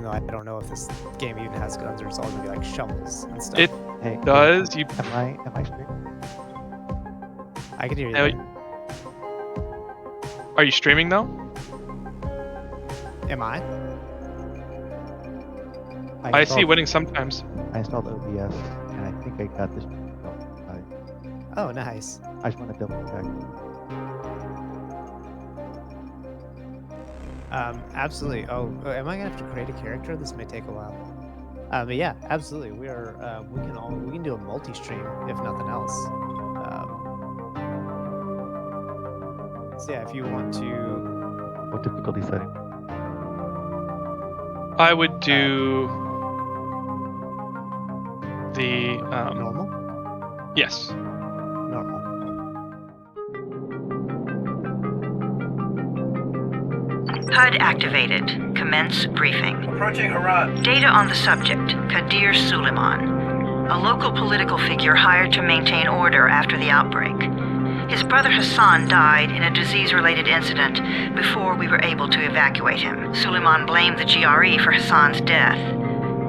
though I don't know if this game even has guns or it's all gonna be like shovels and stuff. It Hey, does. Am I streaming? I can hear you. Now, There. are you streaming though? Am I? I see winning sometimes. I installed OBS, and I think I got this. Oh, nice. I just want to double check. Absolutely. Oh, am I gonna have to create a character? This may take a while. But yeah, absolutely. We are. We can do a multi-stream if nothing else. So yeah, if you want to. What difficulty setting? I would do the Normal. yes. Normal. HUD activated. Commence briefing. Approaching Haran. Data on the subject, Kadir Suleiman, a local political figure hired to maintain order after the outbreak. His brother Hassan died in a disease-related incident before we were able to evacuate him. Suleiman blamed the GRE for Hassan's death.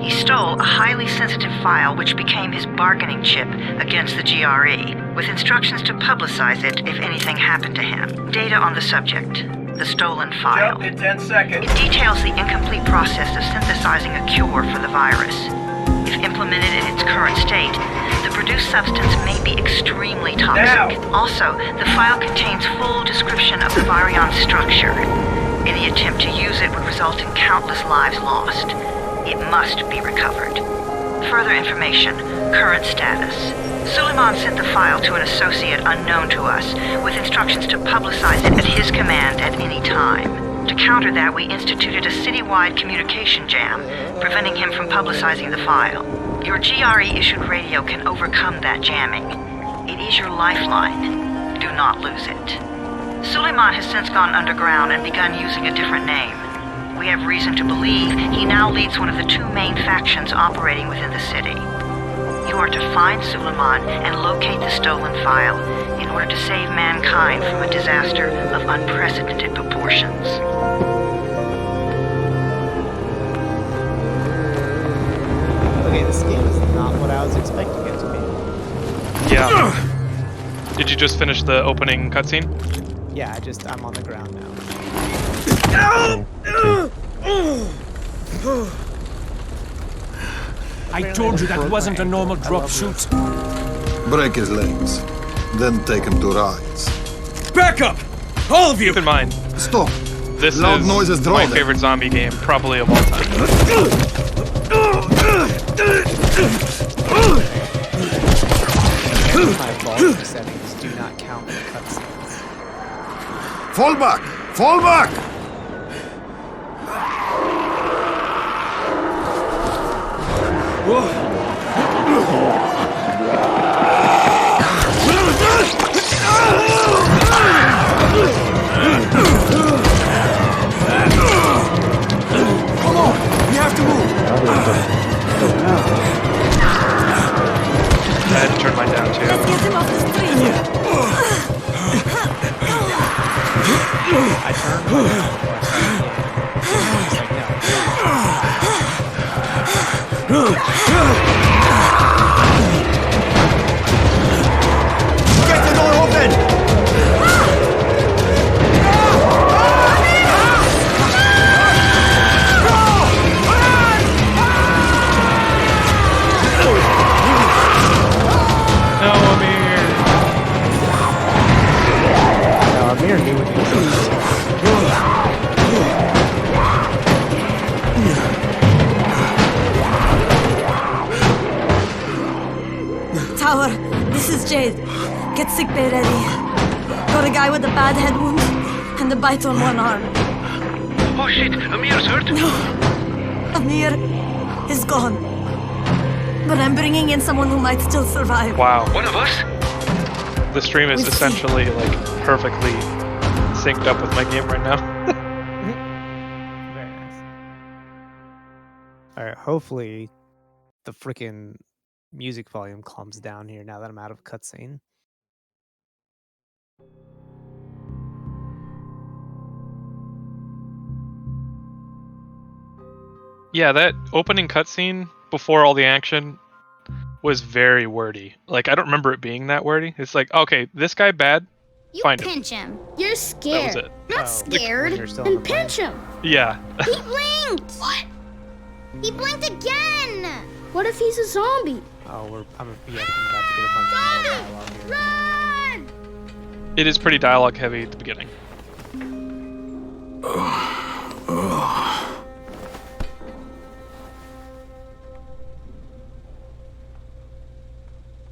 He stole a highly sensitive file which became his bargaining chip against the GRE, with instructions to publicize it if anything happened to him. Data on the subject, the stolen file. Jump in 10 seconds. It details the incomplete process of synthesizing a cure for the virus. If implemented in its current state, the produced substance may be extremely toxic. Now. Also, the file contains full description of the virion structure. Any attempt to use it would result in countless lives lost. It must be recovered. Further information, current status. Suleiman sent the file to an associate unknown to us, with instructions to publicize it at his command at any time. To counter that, we instituted a citywide communication jam, preventing him from publicizing the file. Your GRE-issued radio can overcome that jamming. It is your lifeline. Do not lose it. Suleiman has since gone underground and begun using a different name. We have reason to believe he now leads one of the two main factions operating within the city. You are to find Suleiman and locate the stolen file in order to save mankind from a disaster of unprecedented proportions. Okay, this game is not what I was expecting it to be. Yeah. Did you just finish the opening cutscene? Yeah, I'm on the ground now. I told you that wasn't a normal drop shoot. Break his legs, then take him to rides. Back up! All of you! Keep in mind, Stop! this Loud is noises draw my them. favorite zombie game, probably of all time. My volume settings do not count for cutscenes. Fall back! Fall back! Come on! We have to move! I had to turn mine down too. Let's get him off the street. I turned my it's like, Get the door open! No, Amir. no, Amir knew what he was doing. Tower, this is Jade. Get sick bay ready. Got a guy with a bad head wound and a bite on one arm. Oh shit, Amir's hurt? Amir is gone. But I'm bringing in someone who might still survive. Wow. One of us? The stream is We see. essentially like perfectly synced up with my game right now. Very nice. Alright, hopefully the freaking music volume calms down here now that I'm out of cutscene. Yeah, that opening cutscene before all the action was very wordy. Like, I don't remember it being that wordy. It's like, okay, this guy bad, You find him. pinch him. You're That was scared. it. Not Oh, scared. when you're still on Then the plane. pinch him. Yeah. He blinked. What? He blinked again. What if he's a zombie? Oh, I'm about to get a bunch of more dialogue here. Run! It is pretty dialogue heavy at the beginning.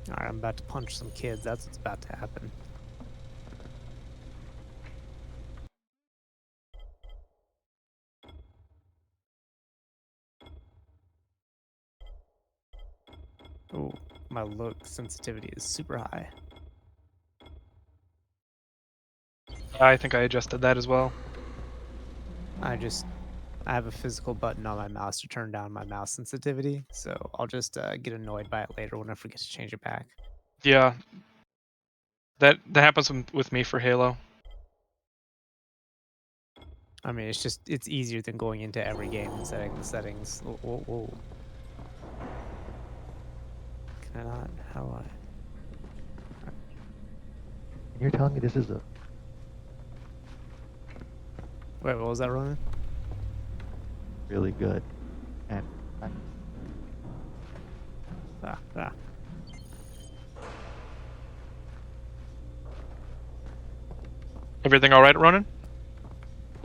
Alright, I'm about to punch some kids. That's what's about to happen. Oh, my look sensitivity is super high. I think I adjusted that as well. I have a physical button on my mouse to turn down my mouse sensitivity, so I'll just get annoyed by it later when I forget to change it back. Yeah. That happens with me for Halo. I mean, it's easier than going into every game and setting the settings. Whoa, whoa, whoa. Can I not? How do I? And you're telling me this is a Wait, what was that, Ronan? really good, and Ah. Everything all right, Ronan?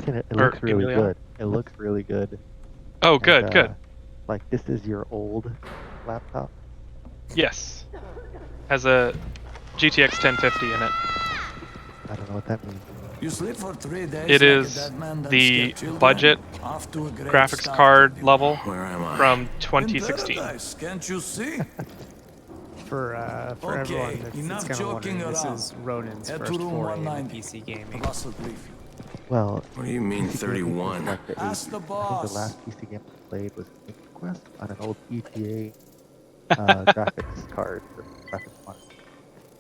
it Or looks really Emilio? good. It looks really good. Oh, And, good, good. Like this is your old laptop. Yes. Has a GTX 1050 in it. I don't know what that means. You sleep for 3 days. It like a is dead man, then the scare children. budget Off to a great graphics start. card level Where am I? from In 2016. paradise, can't you see? For Okay, everyone that's enough kind of wondering, joking this around. is Ronan's Head to first room foray into 190. PC gaming. The boss will brief you. Well, What do you mean, PC gaming was 31? like the Ask 80s. the I think boss. the last PC game I played was Mythic Quest on an old ETA graphics card for graphics one.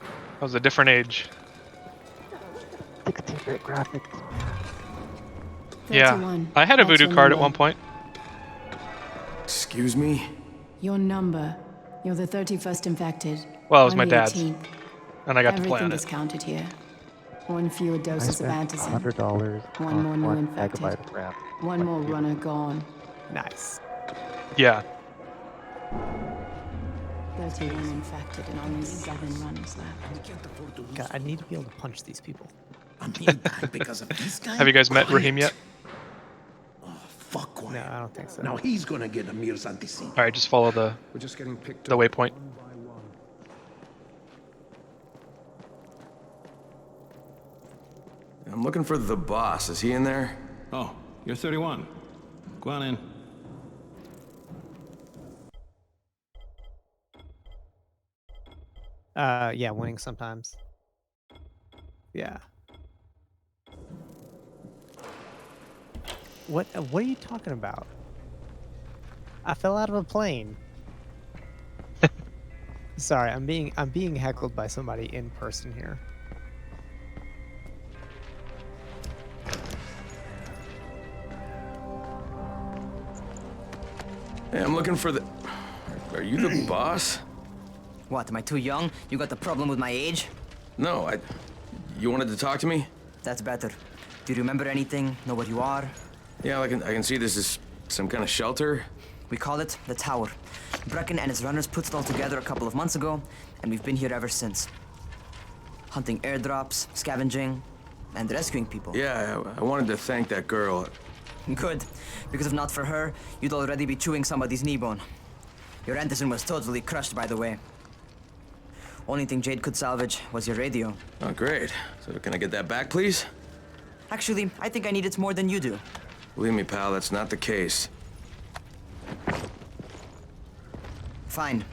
That was a different age. 16-bit graphics. Yeah. 31. I had a That's Voodoo your card at number. one point. Excuse me? Your number. You're the 31st infected. Well, it was I'm my the dad's. 18th. And I got to Everything plan it. discounted here. One fewer I doses of spent antacin. $100 One on more new 1 infected. megabyte of RAM. One Like, more you- runner gone. Nice. Yeah. 31 infected and only 7 runners left. God, I need to be able to punch these people. I'm being bad because of this guy? Have you guys met Raheem yet? Fuck quiet. No, I don't think so. Now he's gonna get Amir's anti-scene. All right, just follow the We're just getting picked the waypoint. I'm looking for the boss. Is he in there? Oh, you're 31. Go on in. Yeah, winning sometimes. Yeah. What are you talking about? I fell out of a plane. Sorry, I'm being heckled by somebody in person here. Hey, I'm looking for the... Are you the boss? What, am I too young? You got the problem with my age? No, You wanted to talk to me? That's better. Do you remember anything? Know what you are? Yeah, I can see this is some kind of shelter. We call it the Tower. Brecken and his runners put it all together a couple of months ago, and we've been here ever since. Hunting airdrops, scavenging, and rescuing people. Yeah, I wanted to thank that girl. Good, because if not for her, you'd already be chewing somebody's knee bone. Your antizin was totally crushed, by the way. Only thing Jade could salvage was your radio. Oh, great. So can I get that back, please? Actually, I think I need it more than you do. Believe me, pal, that's not the case. Fine.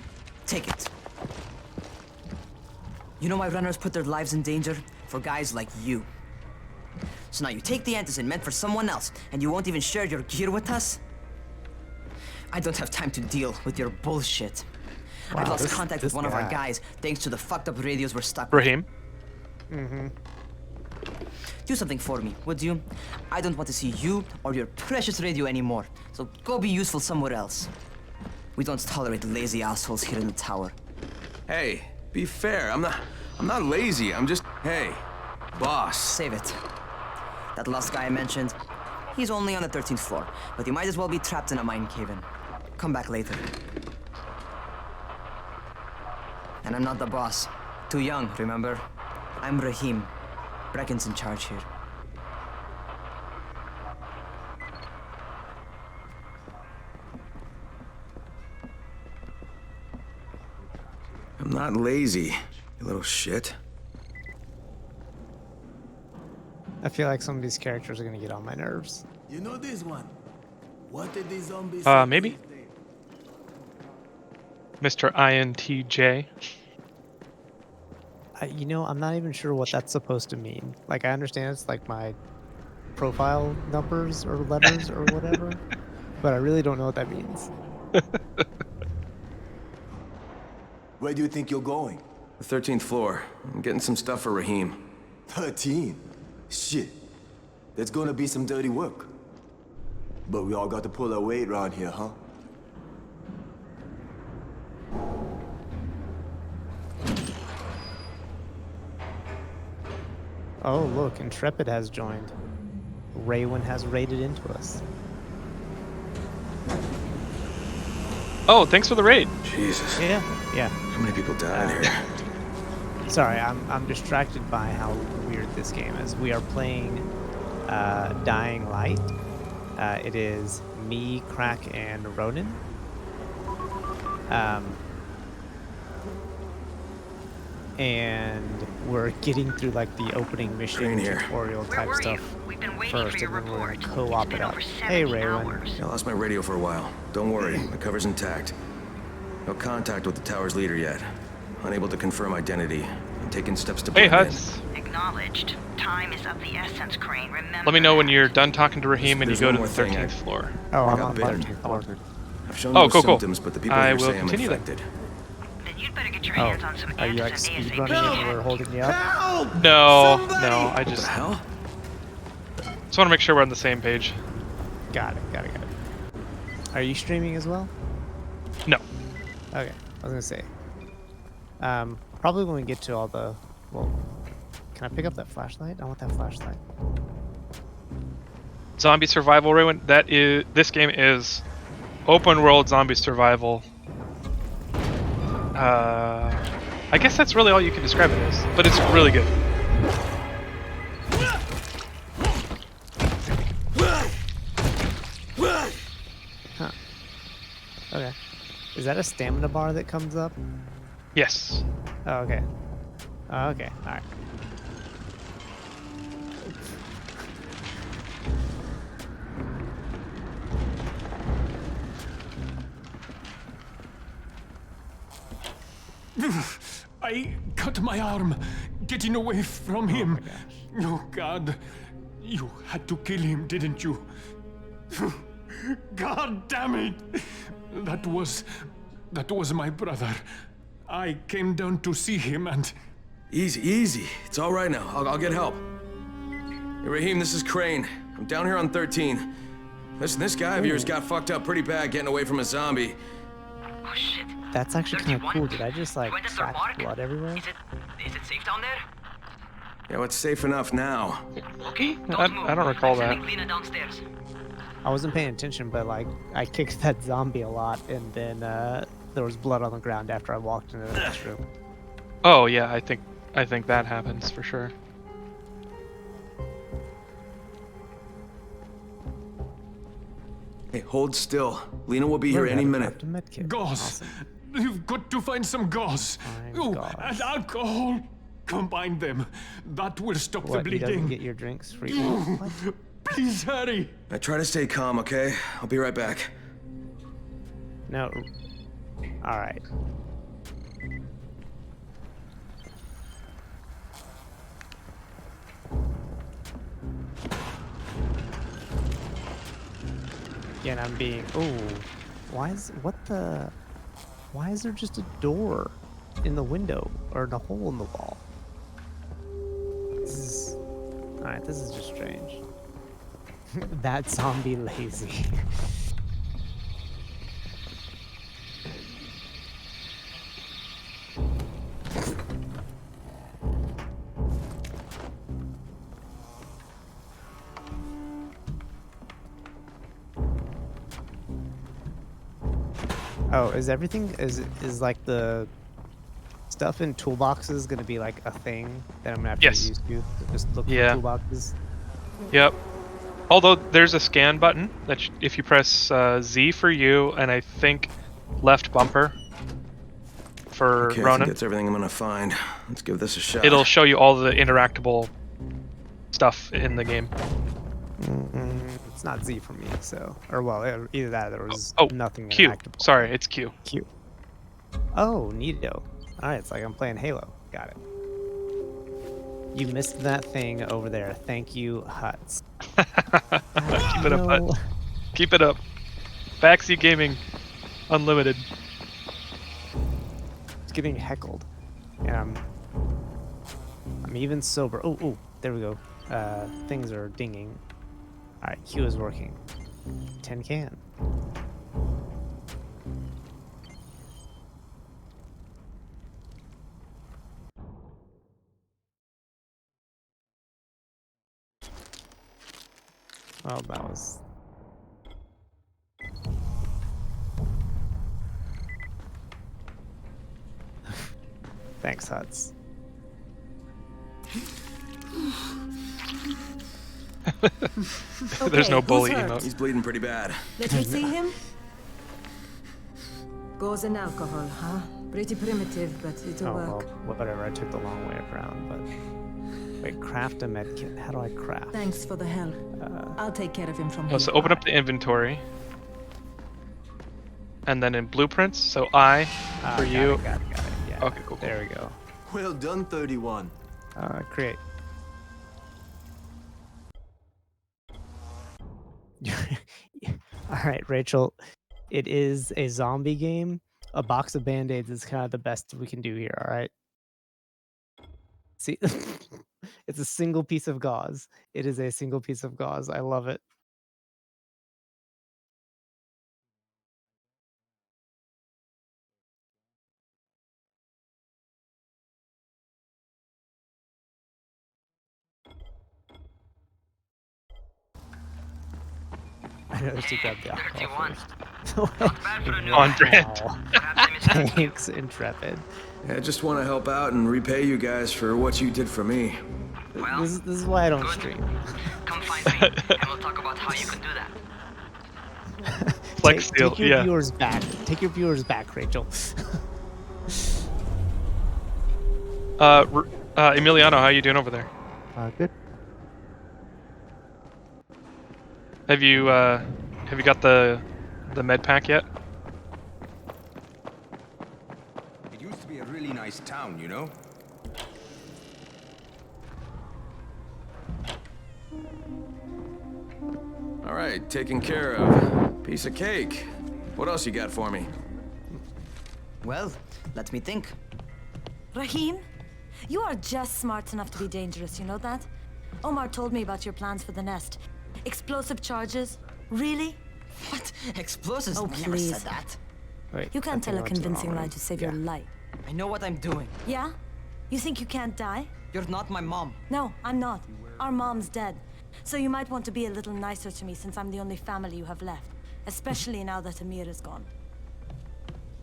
Take it. You know why runners put their lives in danger? For guys like you. So now you take the antizin meant for someone else, and you won't even share your gear with us? I don't have time to deal with your bullshit. Wow, I lost this- contact this with one of our guy. guys thanks to the fucked up radios we're stuck with. Raheem? Mm-hmm. Do something for me, would you? I don't want to see you or your precious radio anymore. So go be useful somewhere else. We don't tolerate lazy assholes here in the tower. Hey, be fair. I'm not lazy. I'm just... Hey, boss. Save it. That last guy I mentioned, he's only on the 13th floor, but he might as well be trapped in a mine cave-in. Come back later. And I'm not the boss. Too young, remember? I'm Rahim. Brecken's in charge here. I'm not lazy, you little shit. I feel like some of these characters are gonna get on my nerves. You know this one? What did these zombies Maybe. Mr. INTJ. You know, I'm not even sure what that's supposed to mean. Like, I understand it's like my profile numbers or letters or whatever, but I really don't know what that means. Where do you think you're going? The 13th floor. I'm getting some stuff for Rahim. 13? Shit. That's gonna be some dirty work. But we all got to pull our weight around here, huh? Oh, look, Intrepid has joined. Raywin has raided into us. Oh, thanks for the raid. Jesus. Yeah, yeah. How many people died here? Sorry, I'm distracted by how weird this game is. We are playing Dying Light. It is me, Crack, and Ronan. And we're getting through like the opening mission tutorial type stuff first, and then we're gonna co-op it up. Hey, Raywin. I lost my radio for a while. Don't worry, the cover's intact. No contact with the tower's leader yet. Unable to confirm identity. I'm taking steps to blend in. Huts. Acknowledged. Time is of the essence, Crane. Remember. Let me know when you're done talking to Rahim and you There's go one to more the thing 13th floor. Oh, I'm got on the bitten. 13th floor. I've shown Oh, no cool, symptoms, but the people I here will say I'm continue then. infected. Then you'd better get your Oh, hands on some are you like medicine speed ASAP. running and we're holding you up? Help! No, Somebody! no, I What just the hell? want to make sure we're on the same page. Got it. Are you streaming as well? No. Okay, I was gonna say. Probably when we get to all the, well, can I pick up that flashlight? I want that flashlight. Zombie survival ruin. This game is open world zombie survival. I guess that's really all you can describe it as, but it's really good. Huh. Okay. Is that a stamina bar that comes up? Yes. Oh, okay. Oh, okay. All right. I cut my arm getting away from him. Oh, God. You had to kill him, didn't you? God damn it! That was my brother. I came down to see him and... Easy. It's all right now. I'll get help. Hey, Rahim, this is Crane. I'm down here on 13. Listen, this guy of yours got fucked up pretty bad getting away from a zombie. Oh shit. That's actually kind of cool. Did I just like track blood everywhere? Is it safe down there? Yeah, well, it's safe enough now. Okay, I don't recall that. Sending Lena downstairs. I wasn't paying attention, but like I kicked that zombie a lot, and then there was blood on the ground after I walked into the next room. Oh yeah, I think that happens for sure. Hey, hold still. Lena will be here any minute. Gauze. You've got to find some gauze. Oh, and alcohol. Combine them. That will stop the What, he doesn't bleeding. get your drinks free? What? Please hurry. I try to stay calm, okay? I'll be right back. No. All right. Again, I'm being. Ooh. Why is there just a door in the window or in a hole in the wall? All right. This is just strange. That zombie lazy. Oh, is everything is like the stuff in toolboxes gonna be like a thing that I'm gonna have to get Yes. used to? Just look for Yeah. toolboxes. Yep. Although there's a scan button that if you press Z for you and I think left bumper for Okay, I think Ronan, that's everything I'm gonna find. Let's give this a shot. it'll show you all the interactable stuff in the game. It's not Z for me, so either that or there was Oh, nothing Q. interactable. Sorry, it's Q. Q. Oh, neato. All right, it's like I'm playing Halo. Got it. You missed that thing over there. Thank you, Huts. Keep it up, Hut. Keep it up. Backseat Gaming, unlimited. It's getting heckled, and I'm even sober. Oh, there we go. Things are dinging. All right, Q is working. Tin can. Oh, that was. Thanks, Huts. There's no Okay, bully who's hurt? emote. He's bleeding pretty bad. Let me see him. Goes in alcohol, huh? Pretty primitive, but it'll work. Well, whatever. I took the long way around, but wait, craft a med kit. How do I craft? Thanks for the help. I'll take care of him from Oh, here. so open up the inventory. And then in blueprints, so I for you. Got it. Yeah. Okay, cool. There we go. Well done, 31. Create. All right, Rachel. It is a zombie game. A box of band-aids is kind of the best we can do here. All right. See, it's a single piece of gauze. It is a single piece of gauze. I love it. I know she grabbed the alcohol first. On brand. Wow. Thanks, Intrepid. I just want to help out and repay you guys for what you did for me. This is why I don't stream. Come find me, and we'll talk about how you can do that. Flex steel, Take your yeah. viewers back. Take your viewers back, Rachel. Emiliano, how you doing over there? Good. Have you got the med pack yet? It used to be a really nice town, you know? All right, taken care of. Piece of cake. What else you got for me? Well, let me think. Rahim, you are just smart enough to be dangerous, you know that? Omar told me about your plans for the nest. Explosive charges? Really? What? Explosives? Oh, I never please. said that. Wait, You can't I think tell a I went to the convincing wrong lie one. to save Yeah. your life. I know what I'm doing. Yeah? You think you can't die? You're not my mom. No, I'm not. Our mom's dead. So you might want to be a little nicer to me since I'm the only family you have left. Especially now that Amir is gone.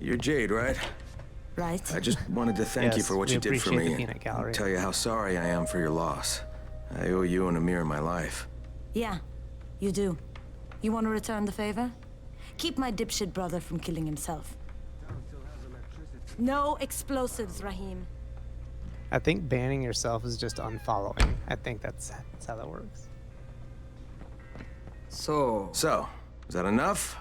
You're Jade, right? Right? I just wanted to thank you Yes, for what we you did for appreciate me the peanut gallery. and tell you how sorry I am for your loss. I owe you and Amir my life. Yeah, you do. You want to return the favor? Keep my dipshit brother from killing himself. No explosives, Rahim. I think banning yourself is just unfollowing. I think that's how that works. So, is that enough?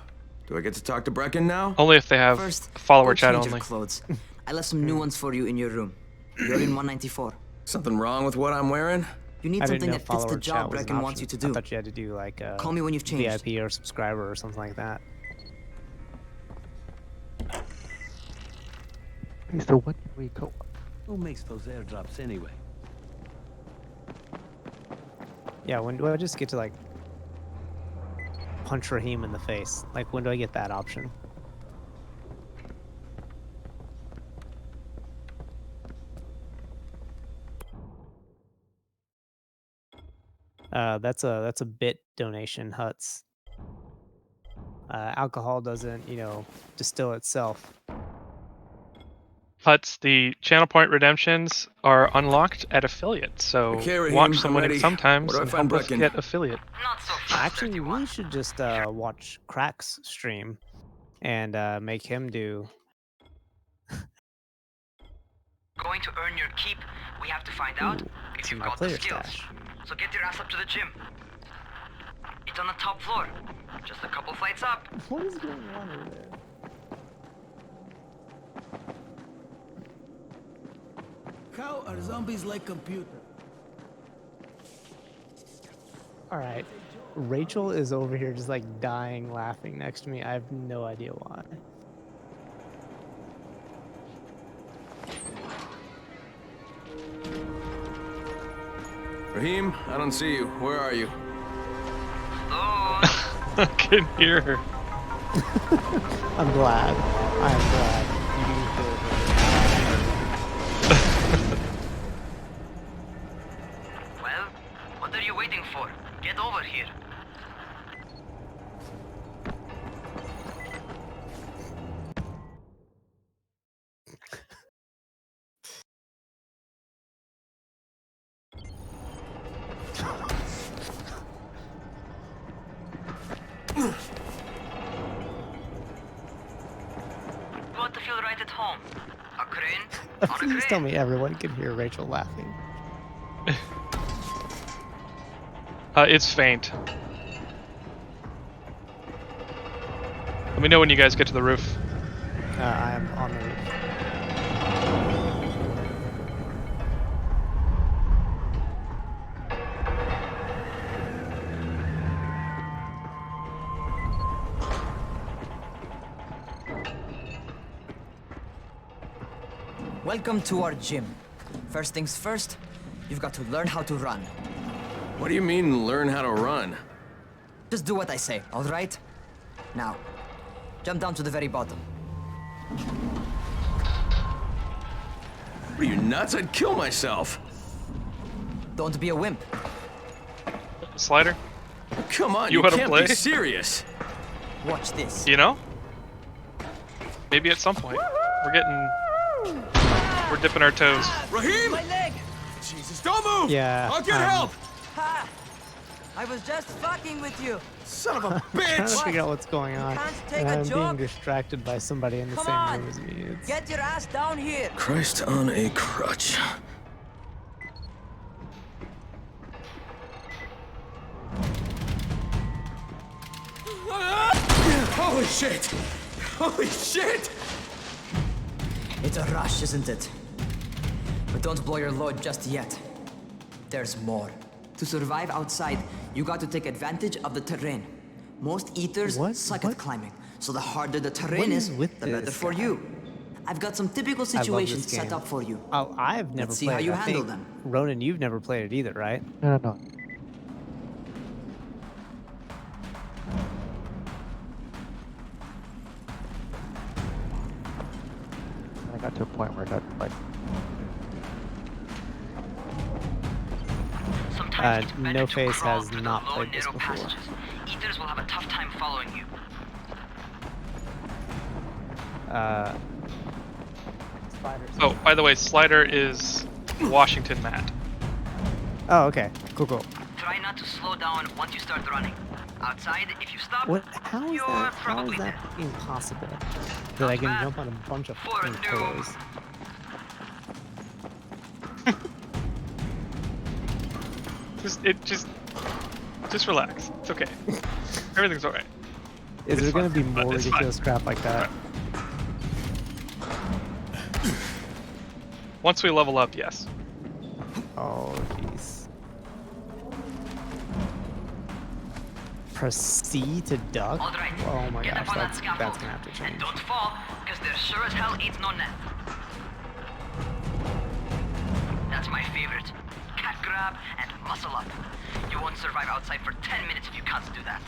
Do I get to talk to Brecken now? Only if they have First, follower go chat change only. your clothes. I left some new ones for you in your room. You're in 194. Something wrong with what I'm wearing? You need I something didn't know that fits the follower job chat was an Brecken wants option. you to do. I thought you had to do like Call me when you've changed. VIP or subscriber or something like that. Hey, so when can we go? Who makes those airdrops anyway? Yeah, when do I just get to like punch Rahim in the face? Like when do I get that option? That's a bit donation, Huts. alcohol doesn't, distill itself. Huts, the channel point redemptions are unlocked at affiliate, so Okay, Raheem, watch I'm someone ready. sometimes Where do I and find help us Brecken? get affiliate. Actually, we should just watch Crack's stream and make him do. Going to earn your keep, we have to find out Ooh, if some you've my got the player skills. stash. So get your ass up to the gym. It's on the top floor. Just a couple flights up. What is going on over there? How are zombies like computer? All right, Rachel is over here just like dying laughing next to me. I have no idea why. Raheem, I don't see you. Where are you? I can hear her. I'm glad. I'm glad. You killed her. Well, what are you waiting for? Get over here. You want to feel right at home? A crane? On a Please crane? tell me everyone can hear Rachel laughing. It's faint. Let me know when you guys get to the roof. I am on the roof. Welcome to our gym. First things first, you've got to learn how to run. What do you mean, learn how to run? Just do what I say, all right? Now, jump down to the very bottom. What are you, nuts? I'd kill myself. Don't be a wimp. Slider? Come on, You you wanna can't play? be serious. Watch this. You know? Maybe at some point. We're dipping our toes. Raheem! My leg! Jesus, don't move! Yeah, I'll get help! Ha! I was just fucking with you. Son of a I'm trying to bitch! figure out what's going on. can't take And a I'm being joke? distracted by somebody in the Come same on. room as me. It's... Get your ass down here. Christ on a crutch. Holy shit! Holy shit! It's a rush, isn't it? But don't blow your load just yet. There's more. To survive outside, you got to take advantage of the terrain. Most eaters suck at climbing, so the harder the terrain is, the better for you. I've got some typical situations set up for you. Oh, I've never Let's see played how it. you I handle think, them. Ronan, you've never played it either, right? No. I got to a point where I got like Sometimes it's better No to Face crawl has through not the low, played this narrow before. passages. Eaters will have a tough time following you. Oh, by the way, Slider is Washington Matt. Oh, okay. Cool. Try not to slow down once you start running. Outside, if you stop, What? How is you're that? How probably is that dead. impossible? That I can bad jump on a bunch of for a fucking noob. toys. Just relax. It's okay. Everything's alright. Is there going to be more It's ridiculous crap like that? Once we level up, yes. Oh, jeez. Press C to duck? All right, Oh my get gosh, up on that that's scaffold. gonna have to And change. don't fall, because there sure as hell ain't no net. That's my favorite. Cat grab and muscle up. You won't survive outside for 10 minutes if you can't do that.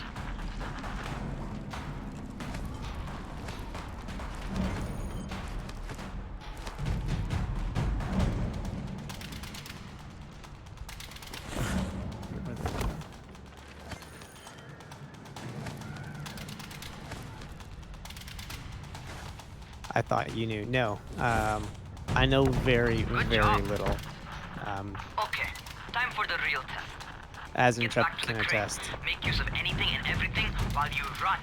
I thought you knew. No, I know very little. Okay, time for the real test. As Get Intrepid back to the can crate. attest. Make use of anything and everything while you run.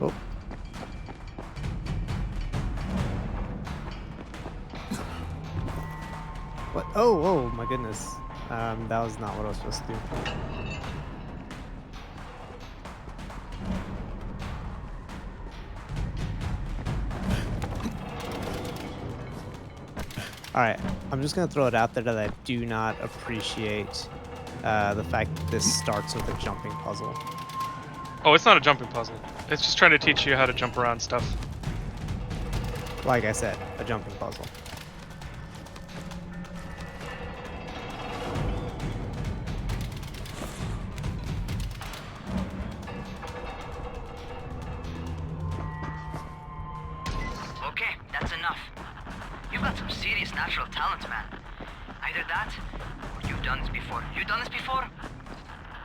Oh. What? Oh, my goodness. That was not what I was supposed to do. Alright, I'm just gonna throw it out there that I do not appreciate the fact that this starts with a jumping puzzle. Oh, it's not a jumping puzzle. It's just trying to teach you how to jump around stuff. Like I said, a jumping puzzle. Okay, that's enough. You've got some serious natural talent, man. Either that, or you've done this before. You done this before?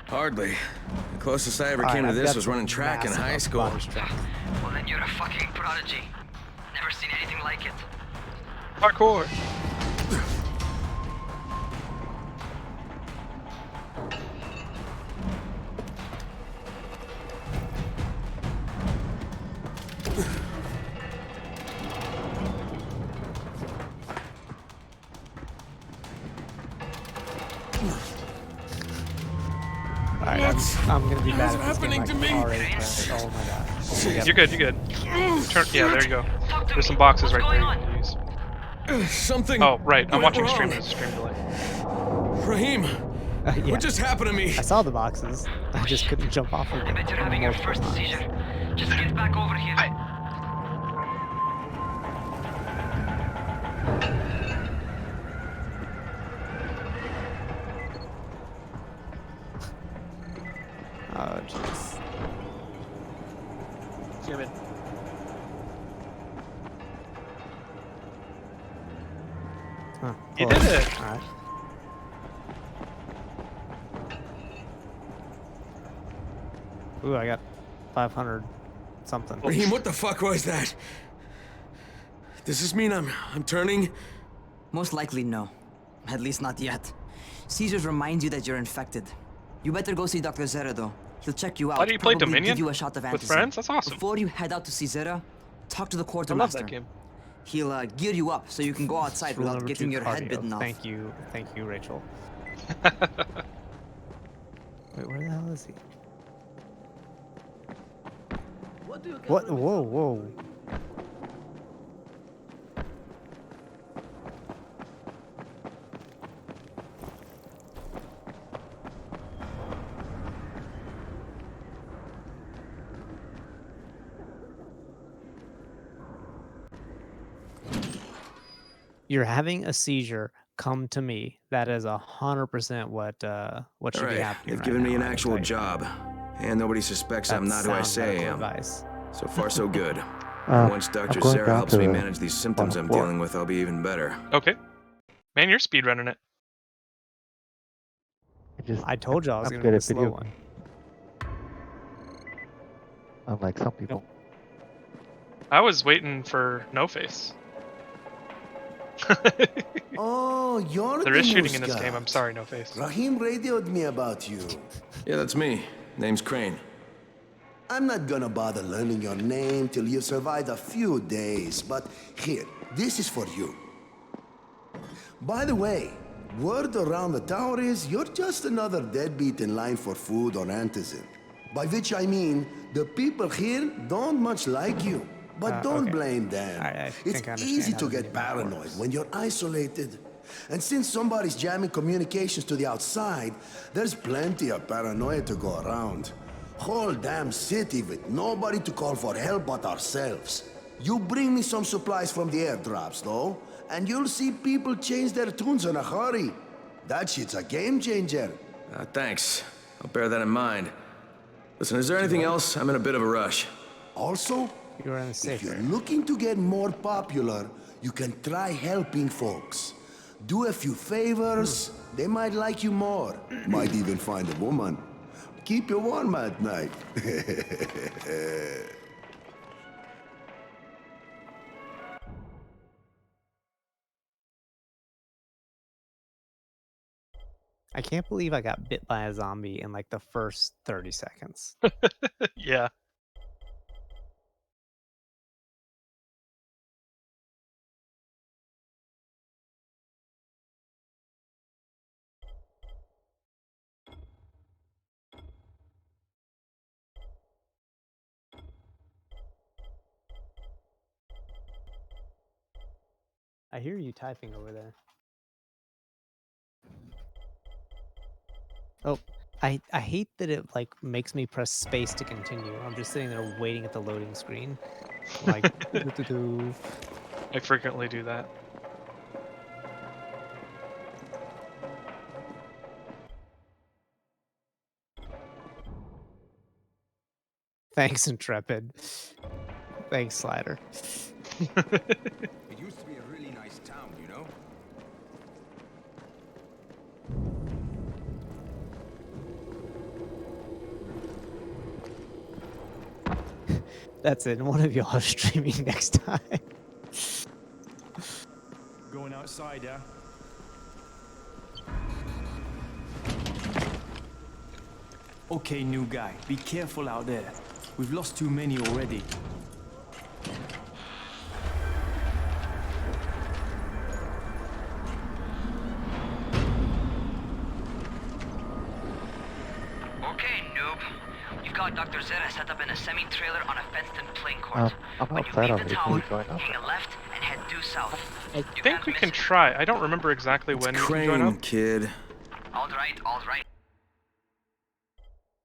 Hardly. The closest I ever Alright, came to I've this got was some running track in massive high upper school. body strength. Well, then you're a fucking prodigy. Never seen anything like it. Parkour. Alright, I'm gonna be bad at this happening game. to me? Already, oh my god. You're good. You're good. Turn. Yeah, there you go. There's some boxes right there you can use. Something. Oh, right. I'm went watching wrong. stream. There's a stream delay. Raheem, Yeah. what just happened to me? I saw the boxes. I just couldn't jump off of them. I bet you're having your multiple first times. seizure. Just get back over here. Oh, jeez. Zoom in. Huh, You close. did it. Alright. Ooh, I got 500 something. Raheem, what the fuck was that? Does this mean I'm turning? Most likely no. At least not yet. Seizures remind you that you're infected. You better go see Dr. Zera though. He'll check you out. Why do you play probably Dominion? Give you a shot of With antizin. friends? That's awesome. Before you head out to see Zera, talk to the I quartermaster. love that game. He'll gear you up so you can go outside Rule without number getting 2, your head cardio. bitten off. Thank you, Rachel. Wait, where the hell is he? What? Whoa. You're having a seizure. Come to me. That is 100% what should All be right, happening. they've right given me now, an I can actual tell you. job, and nobody suspects I'm That's not who I sound say I medical am. advice. So far, so good. Uh, Once I'm Dr. going Zera down helps to me the manage these symptoms bottom I'm floor. dealing with, I'll be even better. Okay. Man, you're speedrunning it. I told you I was I'm going to good be the at slow video one. games. Unlike some people. I was waiting for No Face. Oh, you're There the is shooting new in this game. scout. I'm sorry, No Face. Raheem radioed me about you. Yeah, that's me. Name's Crane. I'm not gonna bother learning your name till you've survived a few days, but here, this is for you. By the way, word around the tower is you're just another deadbeat in line for food or antizin. By which I mean, the people here don't much like you. But don't okay. blame them. I It's think I understand easy how to the get game paranoid works. when you're isolated. And since somebody's jamming communications to the outside, there's plenty of paranoia to go around. Whole damn city with nobody to call for help but ourselves. You bring me some supplies from the airdrops, though, and you'll see people change their tunes in a hurry. That shit's a game changer. Thanks. I'll bear that in mind. Listen, is there anything else? I'm in a bit of a rush. Also, You were in the If safe, you're right? looking to get more popular, you can try helping folks. Do a few favors, they might like you more. Might even find a woman. Keep you warm at night. I can't believe I got bit by a zombie in like the first 30 seconds. Yeah. I hear you typing over there. Oh, I hate that it like makes me press space to continue. I'm just sitting there waiting at the loading screen. Like, doo-doo-doo-doo. I frequently do that. Thanks, Intrepid. Thanks, Slider. It used to be a really nice town, you know? That's it. One of y'all is streaming next time. Going outside, yeah? Okay, new guy. Be careful out there. We've lost too many already. Okay, noob. You've got Dr. Zeta set up in a semi-trailer on a fenced-in playing court. I'm When you outside leave already. the Can tower, we join up? hang a left and head due south. I think we can try. I don't remember exactly when you can join Crane, up. kid. All right, all right.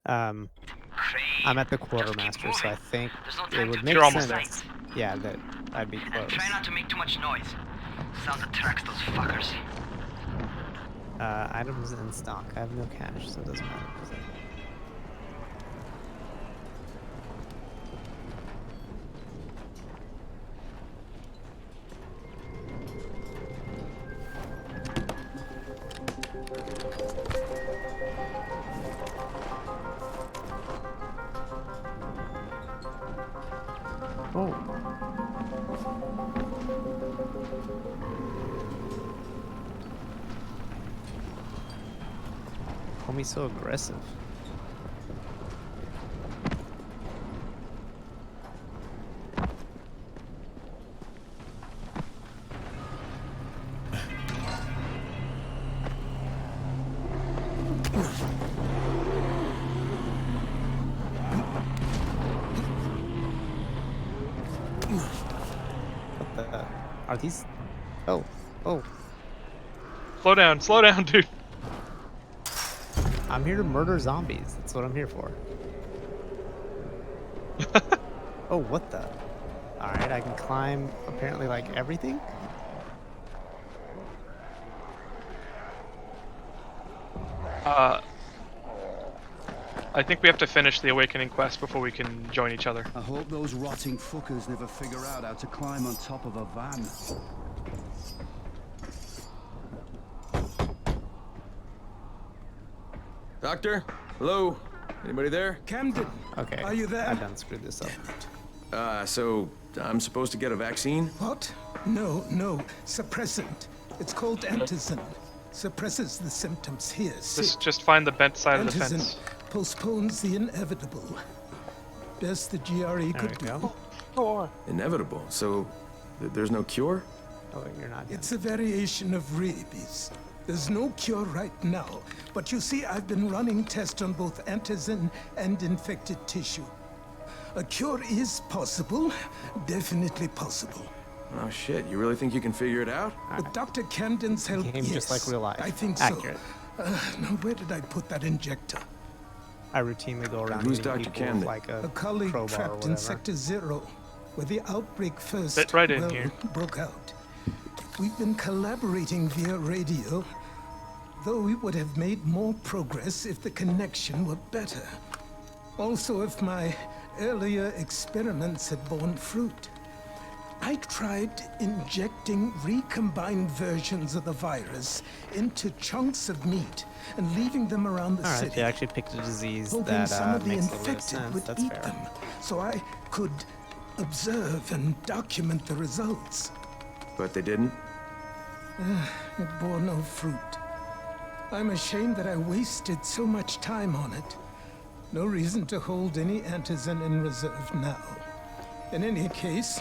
I'm at the quartermaster, so I think it would make You're almost sense. Yeah, that I'd be close. Try not to make too much noise. Sounds attracts those fuckers. Items in stock. I have no cash, so it doesn't matter. Oh. Homie's so aggressive. What the? Are these? Oh, oh. Slow down, dude. I'm here to murder zombies. That's what I'm here for. Oh, what the? Alright, I can climb apparently like everything? I think we have to finish the Awakening quest before we can join each other. I hope those rotting fuckers never figure out how to climb on top of a van. Doctor? Hello? Anybody there? Camden. Okay. Are you there? I done screwed this up. So I'm supposed to get a vaccine? What? No. Suppressant. It's called antizin. Suppresses the symptoms here. Just find the bent side of the Antizin fence. postpones the inevitable. Best the GRE could do. Inevitable. So there's no cure? Oh, you're not. It's a variation of rabies. There's no cure right now, but you see, I've been running tests on both antizin and infected tissue. A cure is possible, definitely possible. Oh shit, you really think you can figure it out? With Dr. Camden's help, Game yes. just like real life. I think Accurate. so. Now, where did I put that injector? I routinely go around Who's hitting Dr. people Camden? with like a colleague crowbar or trapped in whatever. Sector 0, where the outbreak first Fit right in here. broke out. We've been collaborating via radio, though we would have made more progress if the connection were better. Also, if my earlier experiments had borne fruit. I tried injecting recombined versions of the virus into chunks of meat and leaving them around the All right, city. they actually picked a disease hoping that some of the makes a little bit of infected sense. would That's eat fair. them, so I could observe and document the results. But they didn't? It bore no fruit. I'm ashamed that I wasted so much time on it. No reason to hold any antizin in reserve now. In any case,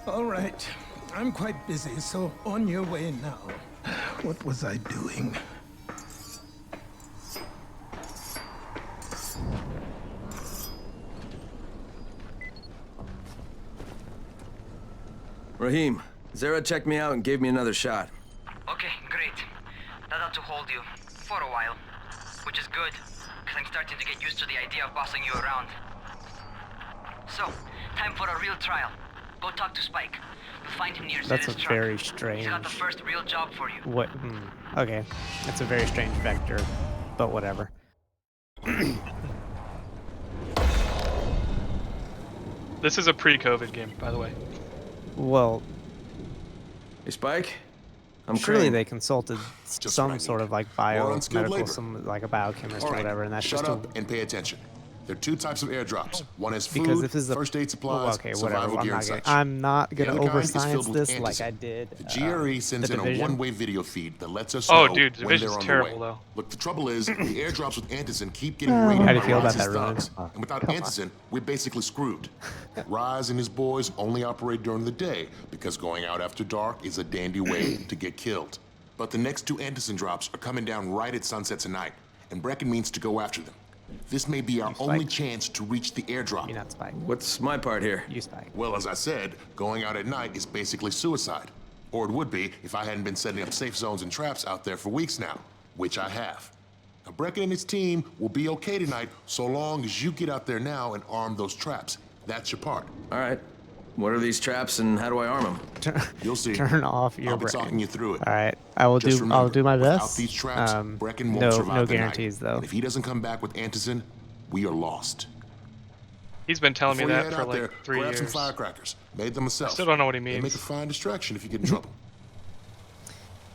all right. I'm quite busy, so on your way now. What was I doing? Raheem, Zara checked me out and gave me another shot. Okay, great. That ought to hold you. For a while. Which is good, because I'm starting to get used to the idea of bossing you around. So, time for a real trial. Go talk to Spike. You'll find him near That's a Zeta's truck. very He's strange. got the first real job for you. What? Okay, that's a very strange vector, but whatever. This is a pre-COVID game, by the way. Well, Hey, Spike? I'm surely Crane. they consulted some sort of like unskilled biomedical, labor. some like a biochemist All or right, whatever, and that's shut just up and pay attention. There are two types of airdrops. One is because food, if this is a first aid supplies, okay, survival whatever. gear and such. I'm not The gonna other kind over is filled science with this like antizin. I did. The GRE sends the in a Division. one-way video feed that lets us Oh, know dude, when Division's they're on terrible, the way. though. Look, the trouble is, the airdrops with antizin keep getting How raided do you by feel about Rise's that, Ronan? thugs. And without antizin, we're basically screwed. Rise and his boys only operate during the day because going out after dark is a dandy way to get killed. But the next two antizin drops are coming down right at sunset tonight, and Brecken means to go after them. This may be our only chance to reach the airdrop. You're not Spike. What's my part here? You Spike. Well, as I said, going out at night is basically suicide. Or it would be if I hadn't been setting up safe zones and traps out there for weeks now, which I have. Now, Brecken and his team will be okay tonight so long as you get out there now and arm those traps. That's your part. All right. What are these traps and how do I arm them? You'll see. Turn off your I'll be brain. talking you through it. All right, I will Just do. remember, I'll do my without best. these traps, Brecken won't no, survive no the night. guarantees though. And if he doesn't come back with antizin, we are lost. He's been telling me Before you that head for out like there, 3 grab years. some firecrackers. Made them myself. I still don't know what he They means. make a fine distraction if you get in trouble.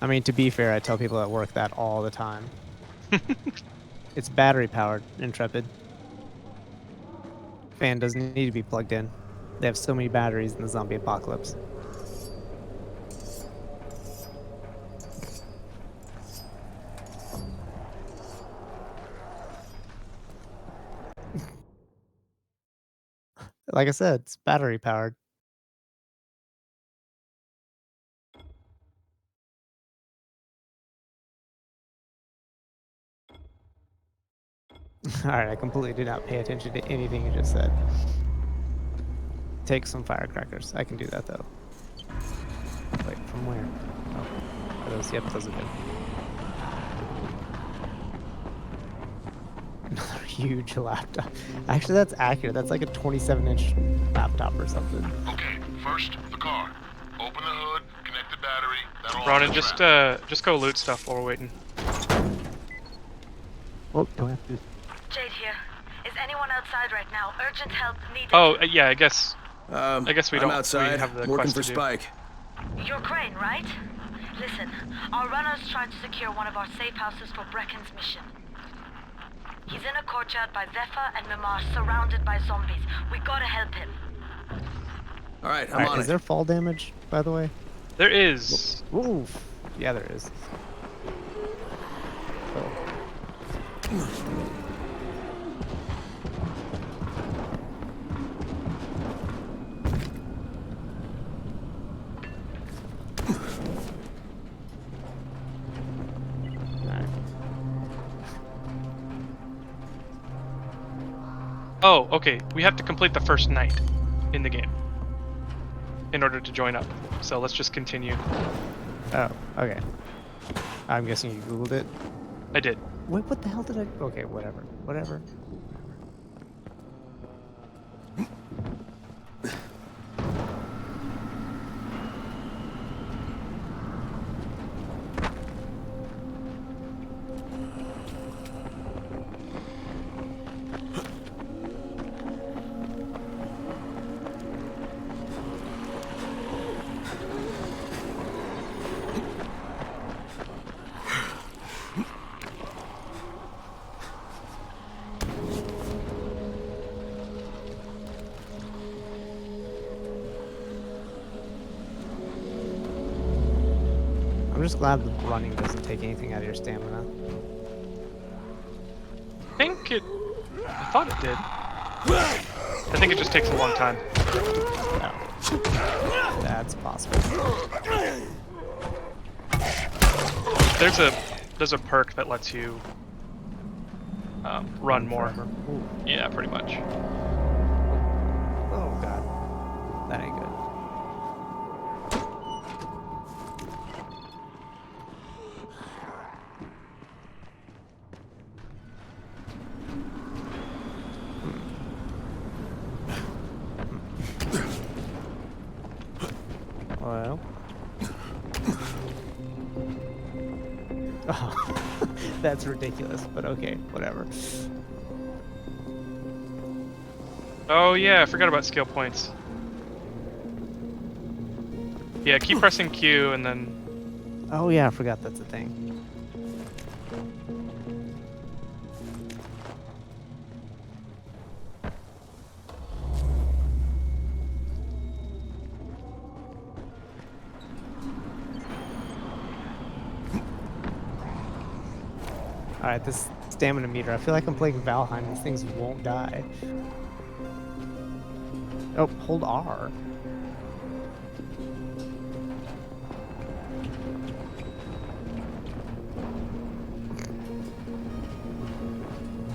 I mean, to be fair, I tell people at work that all the time. It's battery powered, Intrepid. Fan doesn't need to be plugged in. They have so many batteries in the zombie apocalypse. Like I said, it's battery powered. Alright, I completely did not pay attention to anything you just said. Take some firecrackers. I can do that though. Wait, from where? Oh, are those? Yep, those are good. Another huge laptop. Actually, that's accurate. That's like a 27-inch laptop or something. Okay, first, the car. Open the hood, connect the battery. That'll Ronan, just go loot stuff while we're waiting. Oh, do I have to? Jade here. Is anyone outside right now? Urgent help needed. Oh, yeah, I guess we I'm don't. outside, we have the working quest for to do. Spike. You're Crane, right? Listen, our runners tried to secure one of our safe houses for Brecken's mission. He's in a courtyard by Vefa and Mimar, surrounded by zombies. We gotta help him. All right, I'm Alright, on is it. there fall damage, by the way? There is. Oof. Yeah, there is. Oh, okay. We have to complete the first night in the game in order to join up. So let's just continue. Oh, okay. I'm guessing you Googled it. I did. Wait, what the hell did I? Okay, whatever. Whatever. just glad the running doesn't take anything out of your stamina. I thought it did. I think it just takes a long time. Oh. That's possible. There's a perk that lets you run more. Yeah, pretty much. Oh god, that ain't good. Well. Oh, that's ridiculous, but okay, whatever. Oh yeah, I forgot about skill points. Yeah, keep pressing Q and then... Oh yeah, I forgot that's a thing. Alright, this stamina meter. I feel like I'm playing Valheim. These things won't die. Oh, hold R.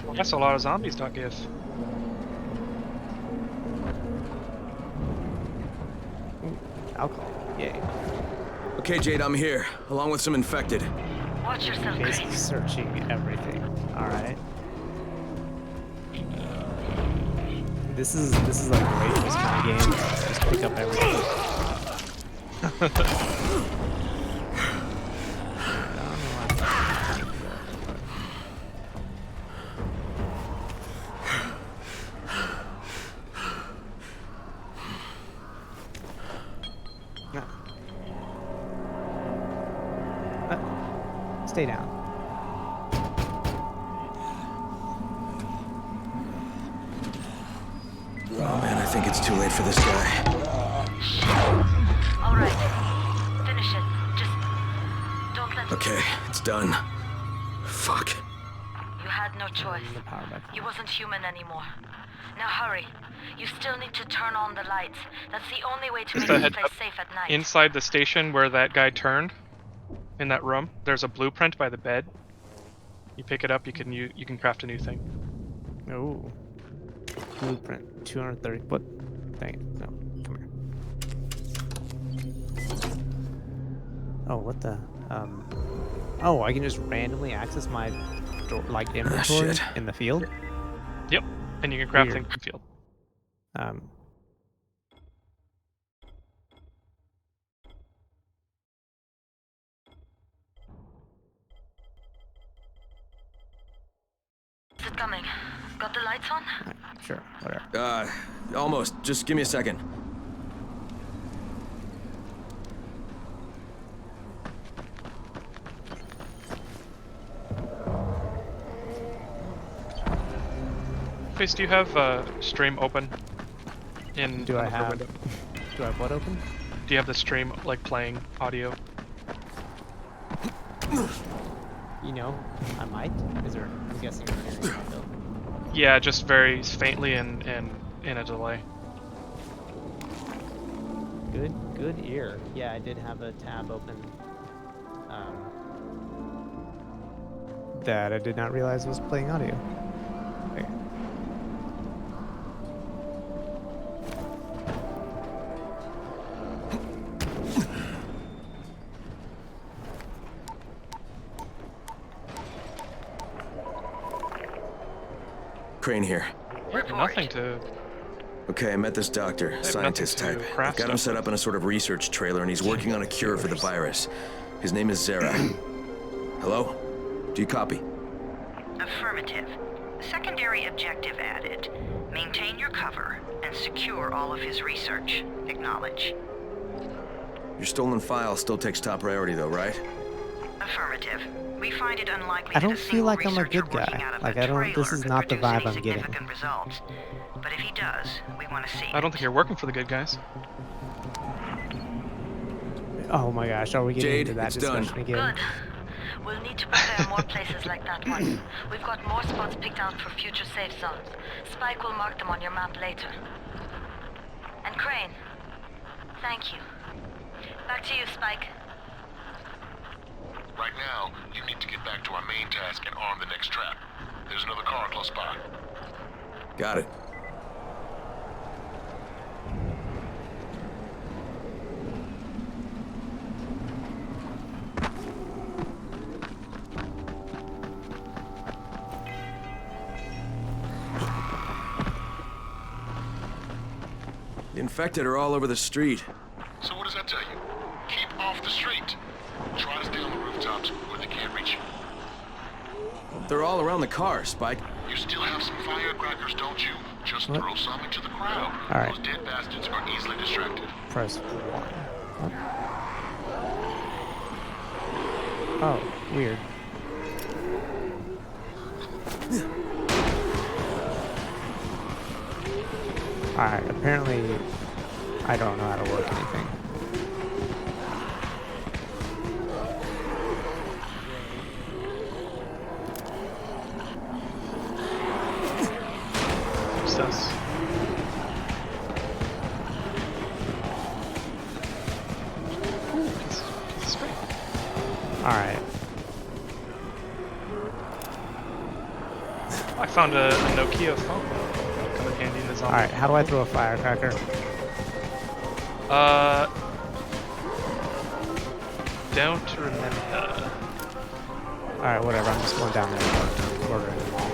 I guess a lot of zombies don't give. Alcohol. Yay. Okay, Jade, I'm here, along with some infected. Watch yourself, Basically Crane. searching everything. Alright. This is like Rachel's kind of game. Just pick up everything. Stay down. Oh man, I think it's too late for this guy. All right. Finish it. Just don't let... Okay, it's done. Fuck. You had no choice. He wasn't human anymore. Now hurry. You still need to turn on the lights. That's the only way to make this place safe at night. Inside the station where that guy turned, in that room, there's a blueprint by the bed. You pick it up, you can craft a new thing. Oh. Blueprint. 230. What? Dang it. No. Come here. Oh, what the? Oh, I can just randomly access my like inventory in the field? Yep. And you can craft Weird. things in the field. Is it coming? Got the lights on? Right, sure, whatever. Almost. Just give me a second. Face, do you have stream open? Do I have what open? Do you have the stream like playing audio? You know, I might. Is there? I'm guessing you're hearing it though. Yeah, just very faintly and in a delay. Good ear. Yeah, I did have a tab open. That I did not realize was playing audio. Okay. Crane here. I have nothing to... Okay, I met this doctor, scientist type. I've got him set up in a sort of research trailer, and he's working on a cure for the virus. His name is Zara. Hello? Do you copy? Affirmative. Secondary objective added. Maintain your cover and secure all of his research. Acknowledge. Your stolen file still takes top priority, though, right? Affirmative. We find it unlikely I don't that a feel single like I'm a researcher good working guy. out of Like the I don't. This trailer is could not the produce vibe any I'm getting. significant results. But if he does, we want to see I don't think you're working for the good guys. Oh my gosh, are we getting Jade, into that it's done. discussion again? Good. We'll need to prepare more places like that one. We've got more spots picked out for future safe zones. Spike will mark them on your map later. And Crane, thank you. Back to you, Spike. Right now, you need to get back to our main task and arm the next trap. There's another car close by. Got it. The infected are all over the street. So what does that tell you? Keep off the street. Try to stay on the rooftops where they can't reach you. They're all around the car, Spike. You still have some firecrackers, don't you? Just throw some into the crowd. All right. Those dead bastards are easily distracted. Press 1. Oh, weird. Alright, apparently I don't know how to work anything. What's this? It's great. Alright. I found a Nokia phone. That'll come in handy in the zombie. Alright, how do I throw a firecracker? Don't remember. Alright, whatever, I'm just going down there and ordering them all.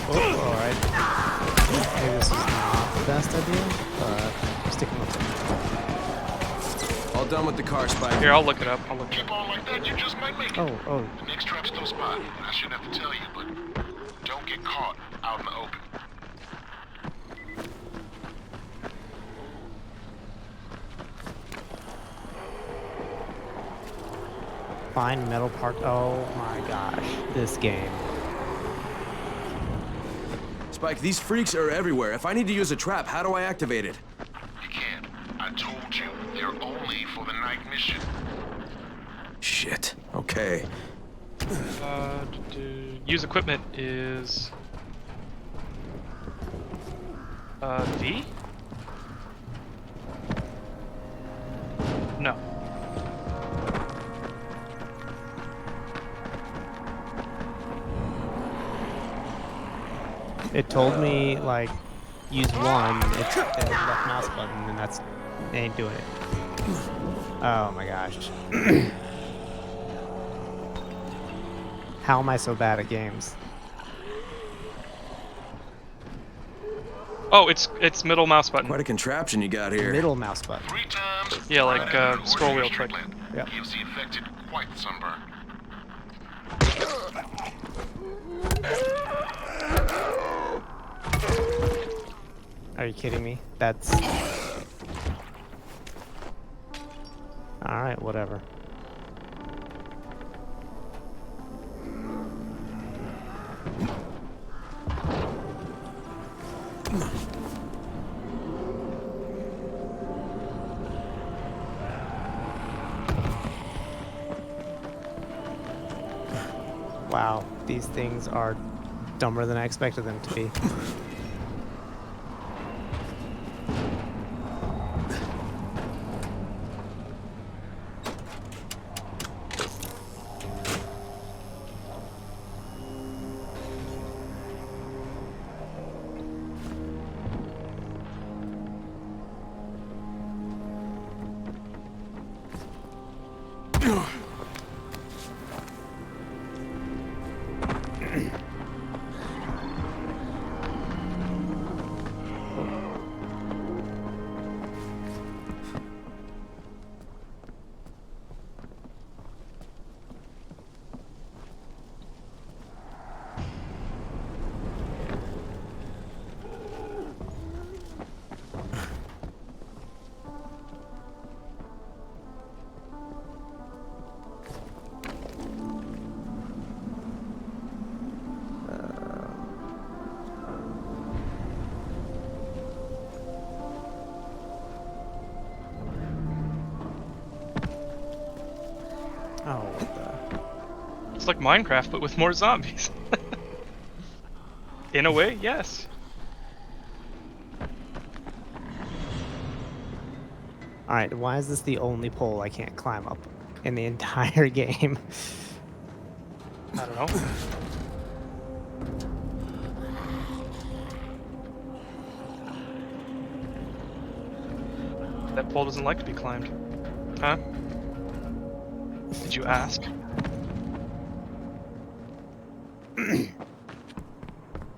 Alright. Maybe this is not the best idea, but sticking with it. All done with the car, Spike. Here, I'll look it up. Keep on like that, you just might make it. Oh. The next trap's close by. I shouldn't have to tell you, but don't get caught out in the open. Find metal part. Oh my gosh, this game. Spike, these freaks are everywhere. If I need to use a trap, how do I activate it? You can't. I told you, they're only for the night mission. Shit. Okay. Use equipment is V? No. It told me, like, use one, it's the left mouse button, and that's, it ain't doing it. Oh my gosh. How am I so bad at games? Oh, it's middle mouse button. Quite a contraption you got here. Middle mouse button. 3 times. Yeah, like scroll wheel trick. Yeah. Gives the infected quite the sunburn. Are you kidding me? That's... Alright, whatever. Wow, these things are dumber than I expected them to be. Oh, what the? It's like Minecraft, but with more zombies. In a way, yes. Alright, why is this the only pole I can't climb up in the entire game? I don't know. That pole doesn't like to be climbed. Huh? Did you ask?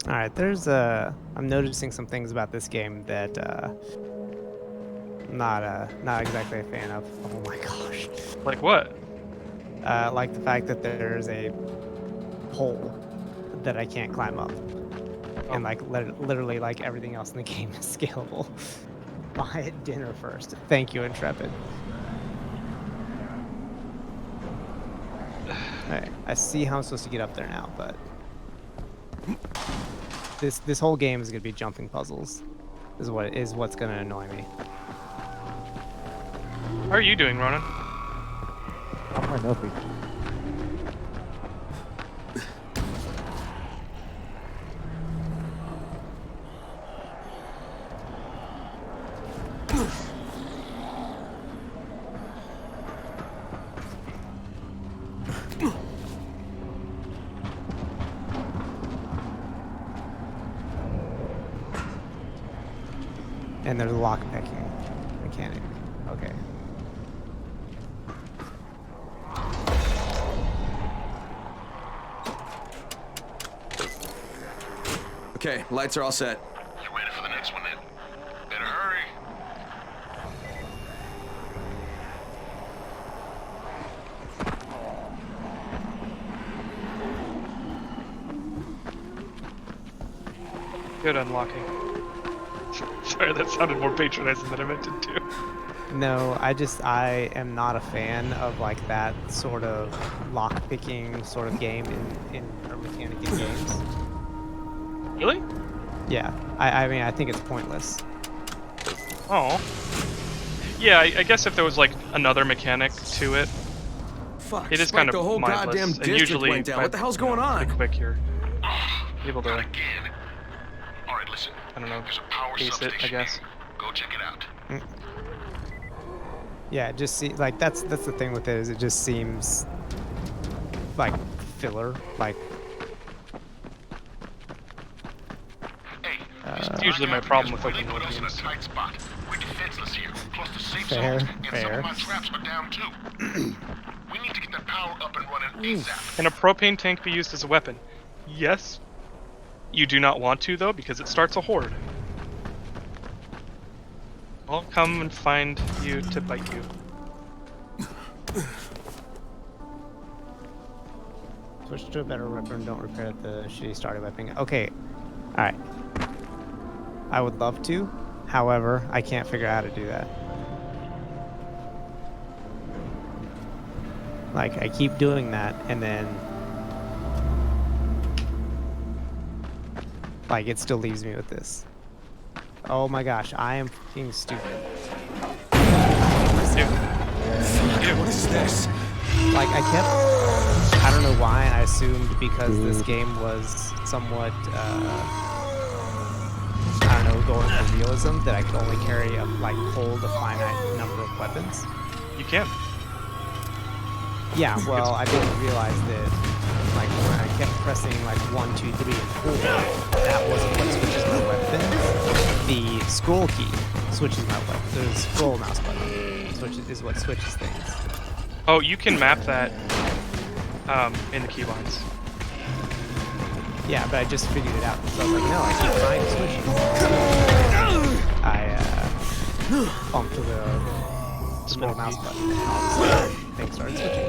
Alright, there's I'm noticing some things about this game that not exactly a fan of. Oh my gosh. Like what? Like the fact that there's a pole that I can't climb up. And like literally like everything else in the game is scalable. Buy dinner first. Thank you, Intrepid. Alright, I see how I'm supposed to get up there now, but this whole game is gonna be jumping puzzles. Is what's gonna annoy me. How are you doing, Ronan? I'm fine, Opie. And there's a lockpicking mechanic. Okay. Okay, lights are all set. You ready for the next one then? Better hurry. Good unlocking. Sorry, that sounded more patronizing than I meant it to. No, I am not a fan of like that sort of lockpicking sort of game in or mechanic in games. Really? Yeah, I mean I think it's pointless. Oh. Yeah, I guess if there was like another mechanic to it, Fuck, it is it's kind like of the whole mindless. goddamn And district usually, went down. What the hell's going pretty on? quick, you're able to, Again. All right, listen. I don't know, There's a power ace it, I substation guess. here. Go check it out. Yeah, it just see like that's the thing with it is it just seems like filler, like. It's usually my problem with open world Us in a games. tight spot. We're defenseless here. Plus the safe Fair, zones and some fair. of my traps are down too. We need to get that power up and running ASAP. Can a propane tank be used as a weapon? Yes. You do not want to, though, because it starts a horde. I'll come and find you to bite you. Switch to a better weapon, don't repair the shitty starting weapon. Okay, alright. I would love to, however, I can't figure out how to do that. Like, I keep doing that, and then... like, it still leaves me with this. Oh my gosh, I am fucking stupid. What is this? Like, I don't know why, I assumed because this game was somewhat, I don't know, going for realism, that I could only carry, hold a finite number of weapons. You can. Yeah, well, I didn't realize that, like, when I kept pressing, 1, 2, 3, and 4, that wasn't what switches my weapon. The scroll key switches my weapon. The scroll mouse button is what switches things. Oh, you can map that in the keybinds. Yeah, but I just figured it out. So I was like, no, I keep trying to switch it. I bumped to the middle mouse button, and all of a sudden, things started switching.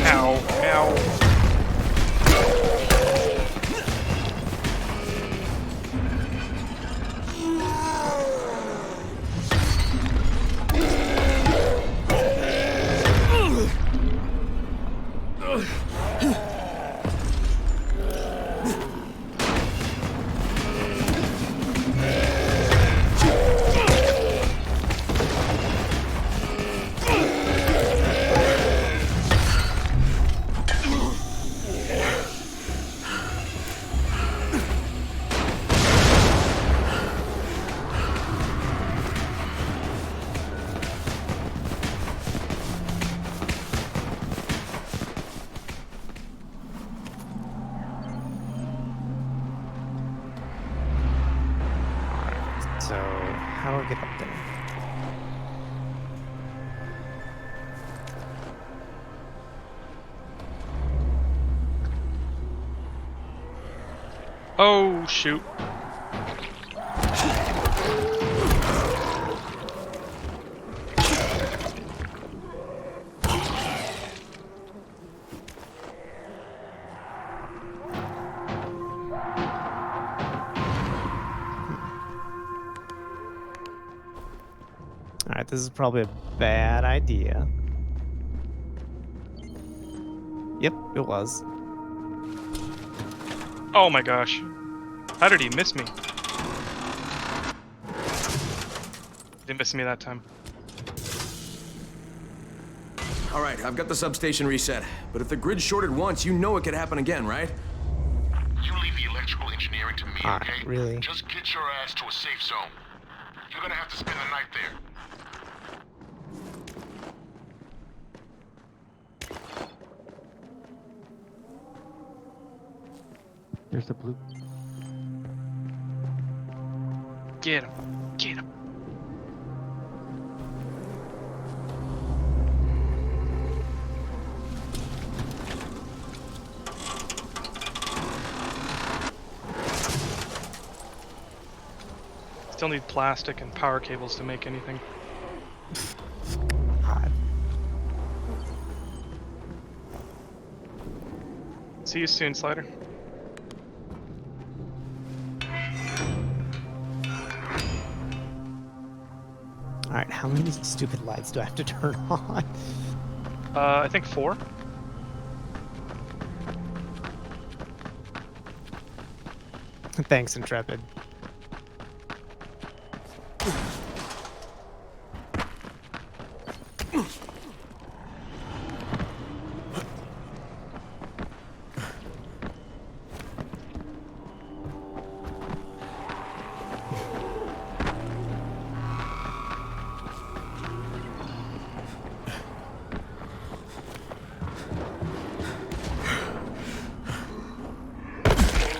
Ow, ow. How do I get up there? Oh, shoot. Alright, this is probably a bad idea. Yep, it was. Oh my gosh. How did he miss me? He didn't miss me that time. All right, I've got the substation reset. But if the grid shorted once, you know it could happen again, right? You leave the electrical engineering to me, Alright, okay? really? Just get your ass to a safe zone. You're gonna have to spend the night there. There's the blue. Get him. Get him. Still need plastic and power cables to make anything. God. See you soon, Slider. Alright, how many stupid lights do I have to turn on? I think 4. Thanks, Intrepid.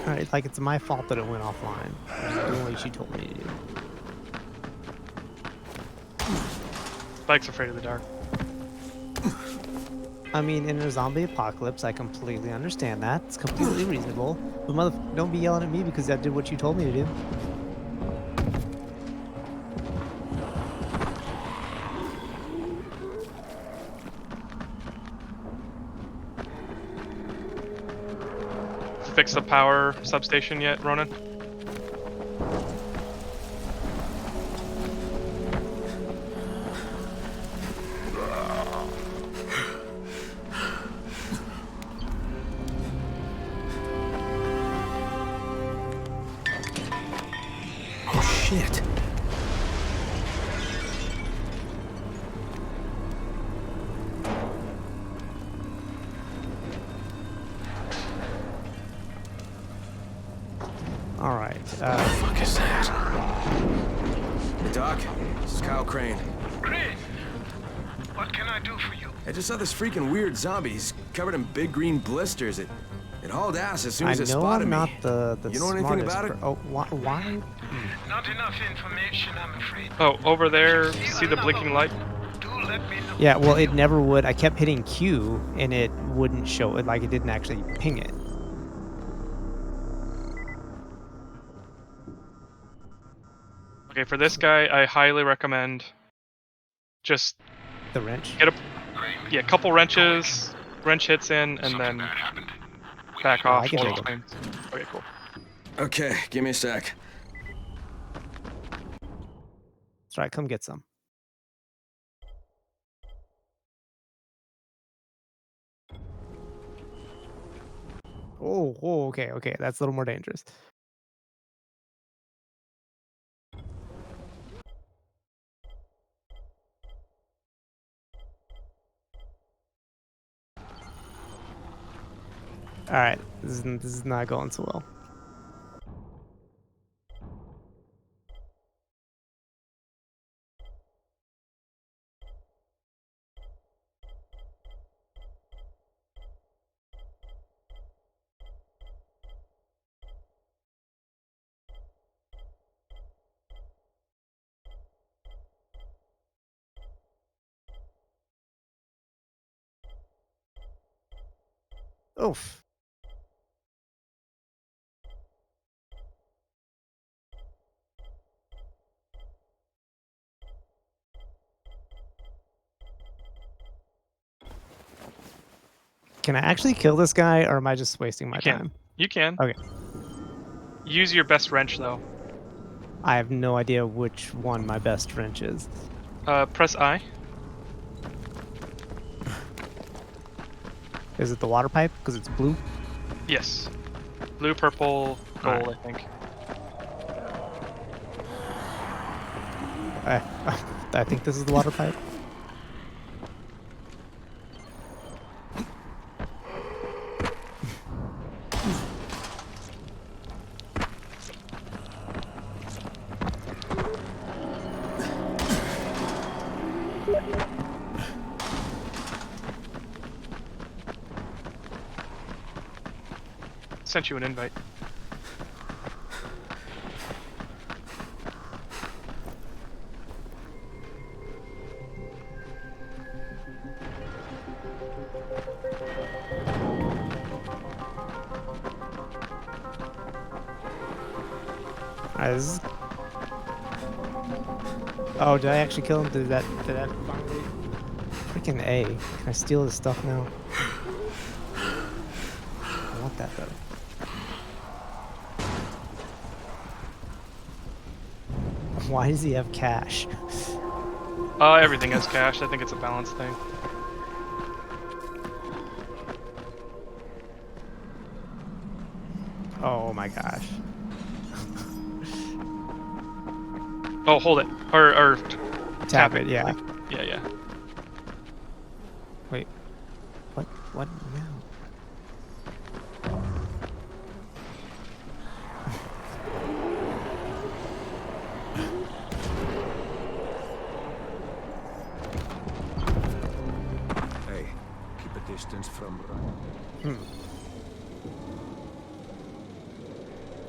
Alright, like it's my fault that it went offline. I'm just doing what she told me to do. Spike's afraid of the dark. I mean, in a zombie apocalypse, I completely understand that. It's completely reasonable. But don't be yelling at me because I did what you told me to do. Fix the power substation yet, Ronan? Oh, shit. Alright, What the fuck is that? Hey, Doc. This is Kyle Crane. Crane, what can I do for you? I just saw this freaking weird zombie. He's covered in big green blisters. It hauled ass as soon as it I know spotted I'm me. not the You know anything smartest about it? Oh, why? Not enough information, I'm afraid. Oh, over there, see the blinking light? Do let me know. Yeah, well, it never would. I kept hitting Q, and it wouldn't show it. Like, it didn't actually ping it. Okay, for this guy, I highly recommend just The wrench? get a couple wrenches, wrench hits in, and then back off. I can while take it 'em. trains. Okay, cool. Okay, give me a sec. That's right, come get some. Oh, okay. That's a little more dangerous. Alright, this is not going so well. Oof. Can I actually kill this guy, or am I just wasting my time? You can. Okay. Use your best wrench though. I have no idea which one my best wrench is. Press I. Is it the water pipe? Because it's blue? Yes. Blue, purple, gold, I think. I think this is the water pipe. Sent you an invite. Oh, did I actually kill him? Did that finally? Freaking A. Can I steal his stuff now? I want that though. Why does he have cash? Everything has cash. I think it's a balance thing. Oh my gosh. Oh, hold it. Or Tap it, yeah. Yeah, yeah. Wait. What? What now? Hey, keep a distance from...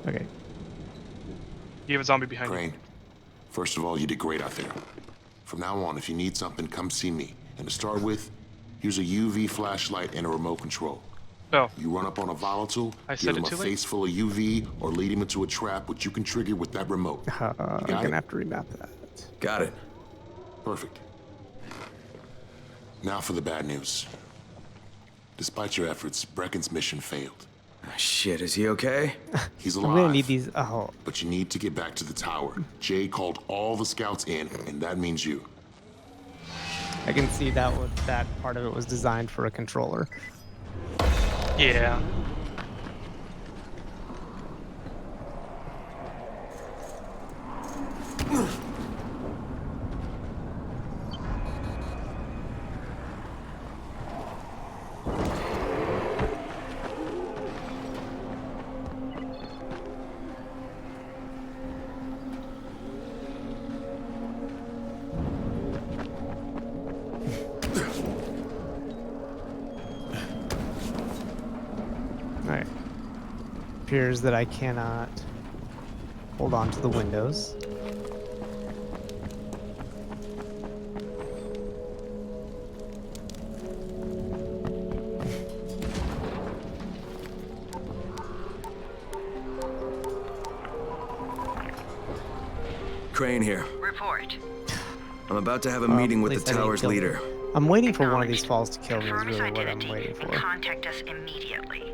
Okay. You have a zombie behind Crane, first of all, you did great out there. From now on, if you need something, come see me. And to start with, here's a UV flashlight and a remote control. Oh. You run up on a volatile, I give said him it a too late? face full of UV, or lead him into a trap which you can trigger with that remote. I'm gonna have to remap that. Got it. Perfect. Now for the bad news. Despite your efforts, Brecken's mission failed. Shit, is he okay? He's I'm alive. gonna need these. Oh. But you need to get back to the tower. Jay called all the scouts in, and that means you. I can see that part of it was designed for a controller. Yeah. Alright. Appears that I cannot hold on to the windows. Crane here. Report. I'm about to have a meeting with the At least I didn't tower's kill him. leader. I'm waiting for one of these falls to kill me is Confirm his really what I'm identity waiting for. and contact us immediately.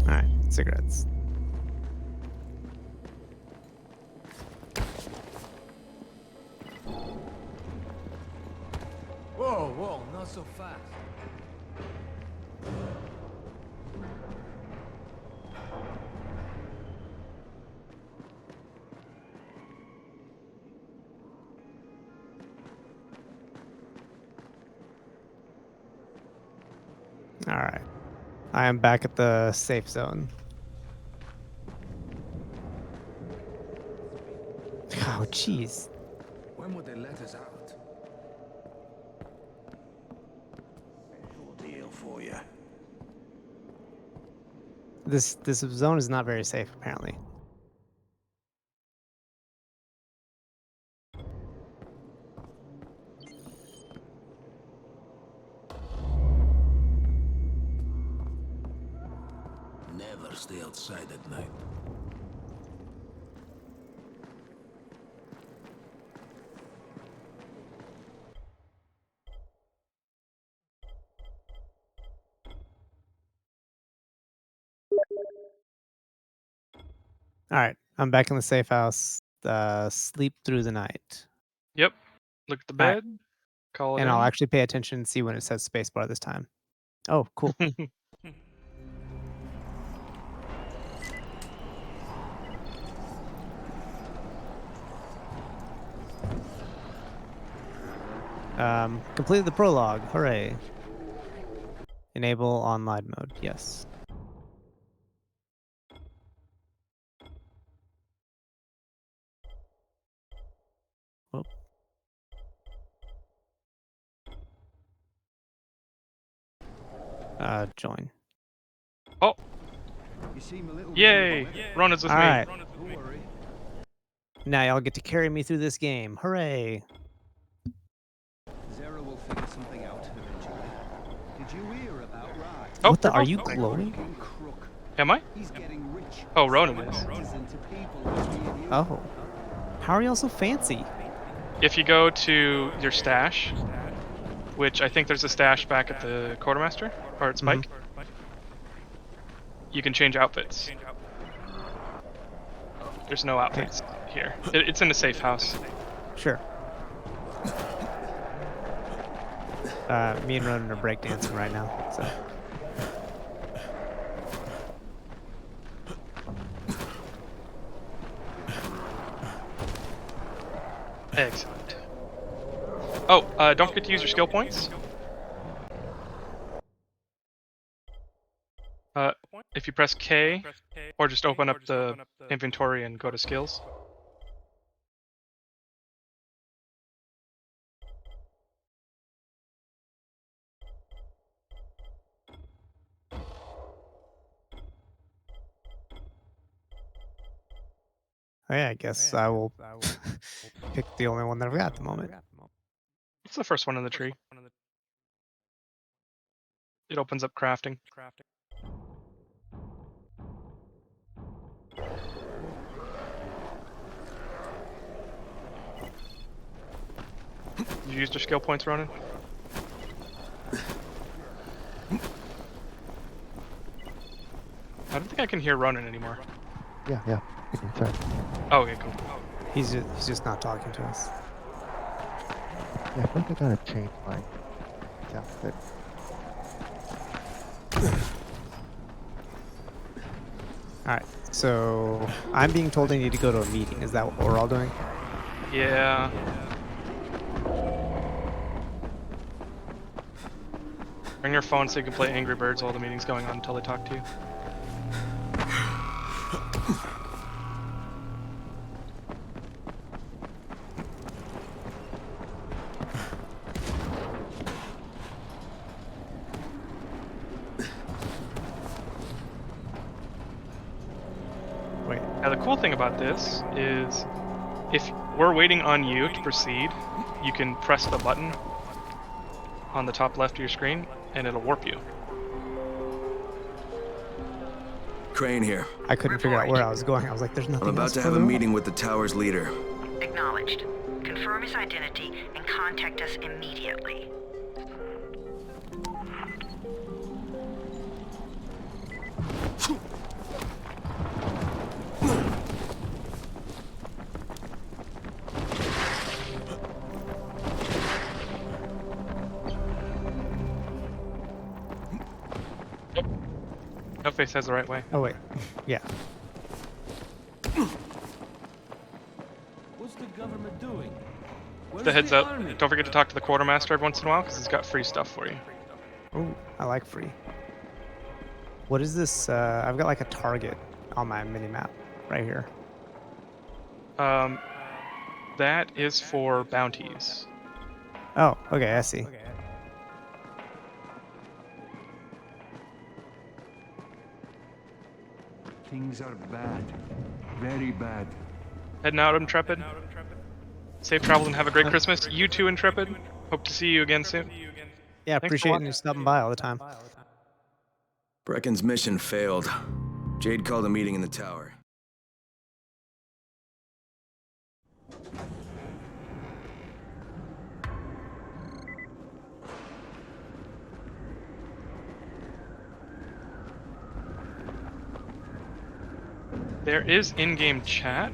Alright, cigarettes. Whoa, whoa, not so fast. Alright. I am back at the safe zone. Oh, jeez. When would they let us out? for you. This zone is not very safe, apparently. Never stay outside at night. All right, I'm back in the safe house. Sleep through the night. Yep. Look at the All right, bed. Call it and I'll in. actually pay attention and see when it says spacebar this time. Oh, cool. Completed the prologue. Hooray. Enable online mode. Yes. Whoop. Join. Oh. You seem a little Yay! Rona's with All me. right. Don't worry. Now y'all get to carry me through this game. Hooray. Zara will figure something out eventually. Did you hear about Rye? Oh, What the? we're Are both you going. glowing? Crook. Am I? He's getting rich. Oh, Ronan is. Artisan to people like me and you. Oh. How are y'all so fancy? If you go to your stash, which I think there's a stash back at the quartermaster or at Spike, you can change outfits. There's no outfits here. It's in a safe house. Sure. Me and Ronan are breakdancing right now, so. Excellent. Oh, don't forget to use your skill points. If you press K, or just open up the inventory and go to skills. Oh yeah, I guess I will pick the only one that I've got at the moment. It's the first one in the tree. It opens up crafting. You used your skill points, Ronan? I don't think I can hear Ronan anymore. Yeah. Sorry. Oh, okay, cool. He's just not talking to us. Yeah, I feel like I gotta change my outfit. Alright, so I'm being told I need to go to a meeting. Is that what we're all doing? Yeah. Bring your phone so you can play Angry Birds while the meeting's going on until they talk to you. Wait. Now the cool thing about this is if we're waiting on you to proceed, you can press the button on the top left of your screen and it'll warp you. Crane here. I couldn't figure out where I was going. I was like, there's nothing I'm about else to have a further on. meeting with the tower's leader. Acknowledged. Confirm his identity and contact us immediately. No face has the right way. Oh wait. Yeah. What's the government doing? The heads up. Don't forget to talk to the quartermaster every once in a while because he's got free stuff for you. Oh, I like free. What is this? I've got like a target on my mini map right here. That is for bounties. Oh, okay, I see. Things are bad. Very bad. Heading out, Intrepid. Safe travel and have a great Christmas. You too, Intrepid. Hope to see you again soon. Yeah, Thanks for appreciate watching. you stopping by all the time. Brecken's mission failed. Jade called a meeting in the tower. There is in-game chat.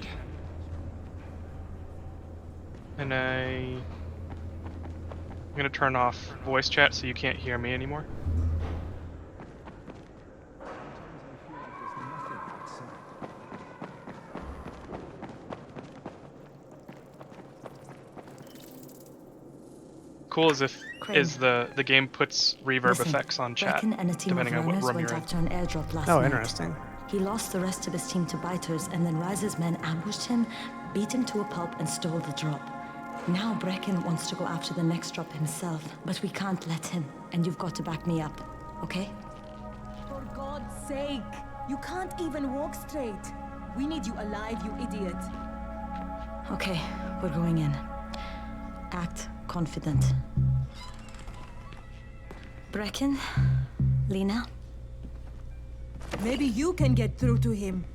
And I'm gonna turn off voice chat so you can't hear me anymore. Cool as if the game puts reverb Listen, effects on chat Brecken and a team depending of on what runners room went you're in. after an airdrop last Oh, night. interesting. He lost the rest of his team to biters, and then Rise's men ambushed him, beat him to a pulp, and stole the drop. Now Brecken wants to go after the next drop himself, but we can't let him, and you've got to back me up, okay? For God's sake! You can't even walk straight. We need you alive, you idiot. Okay, we're going in. Act confident. Brecken, Lena. Maybe you can get through to him.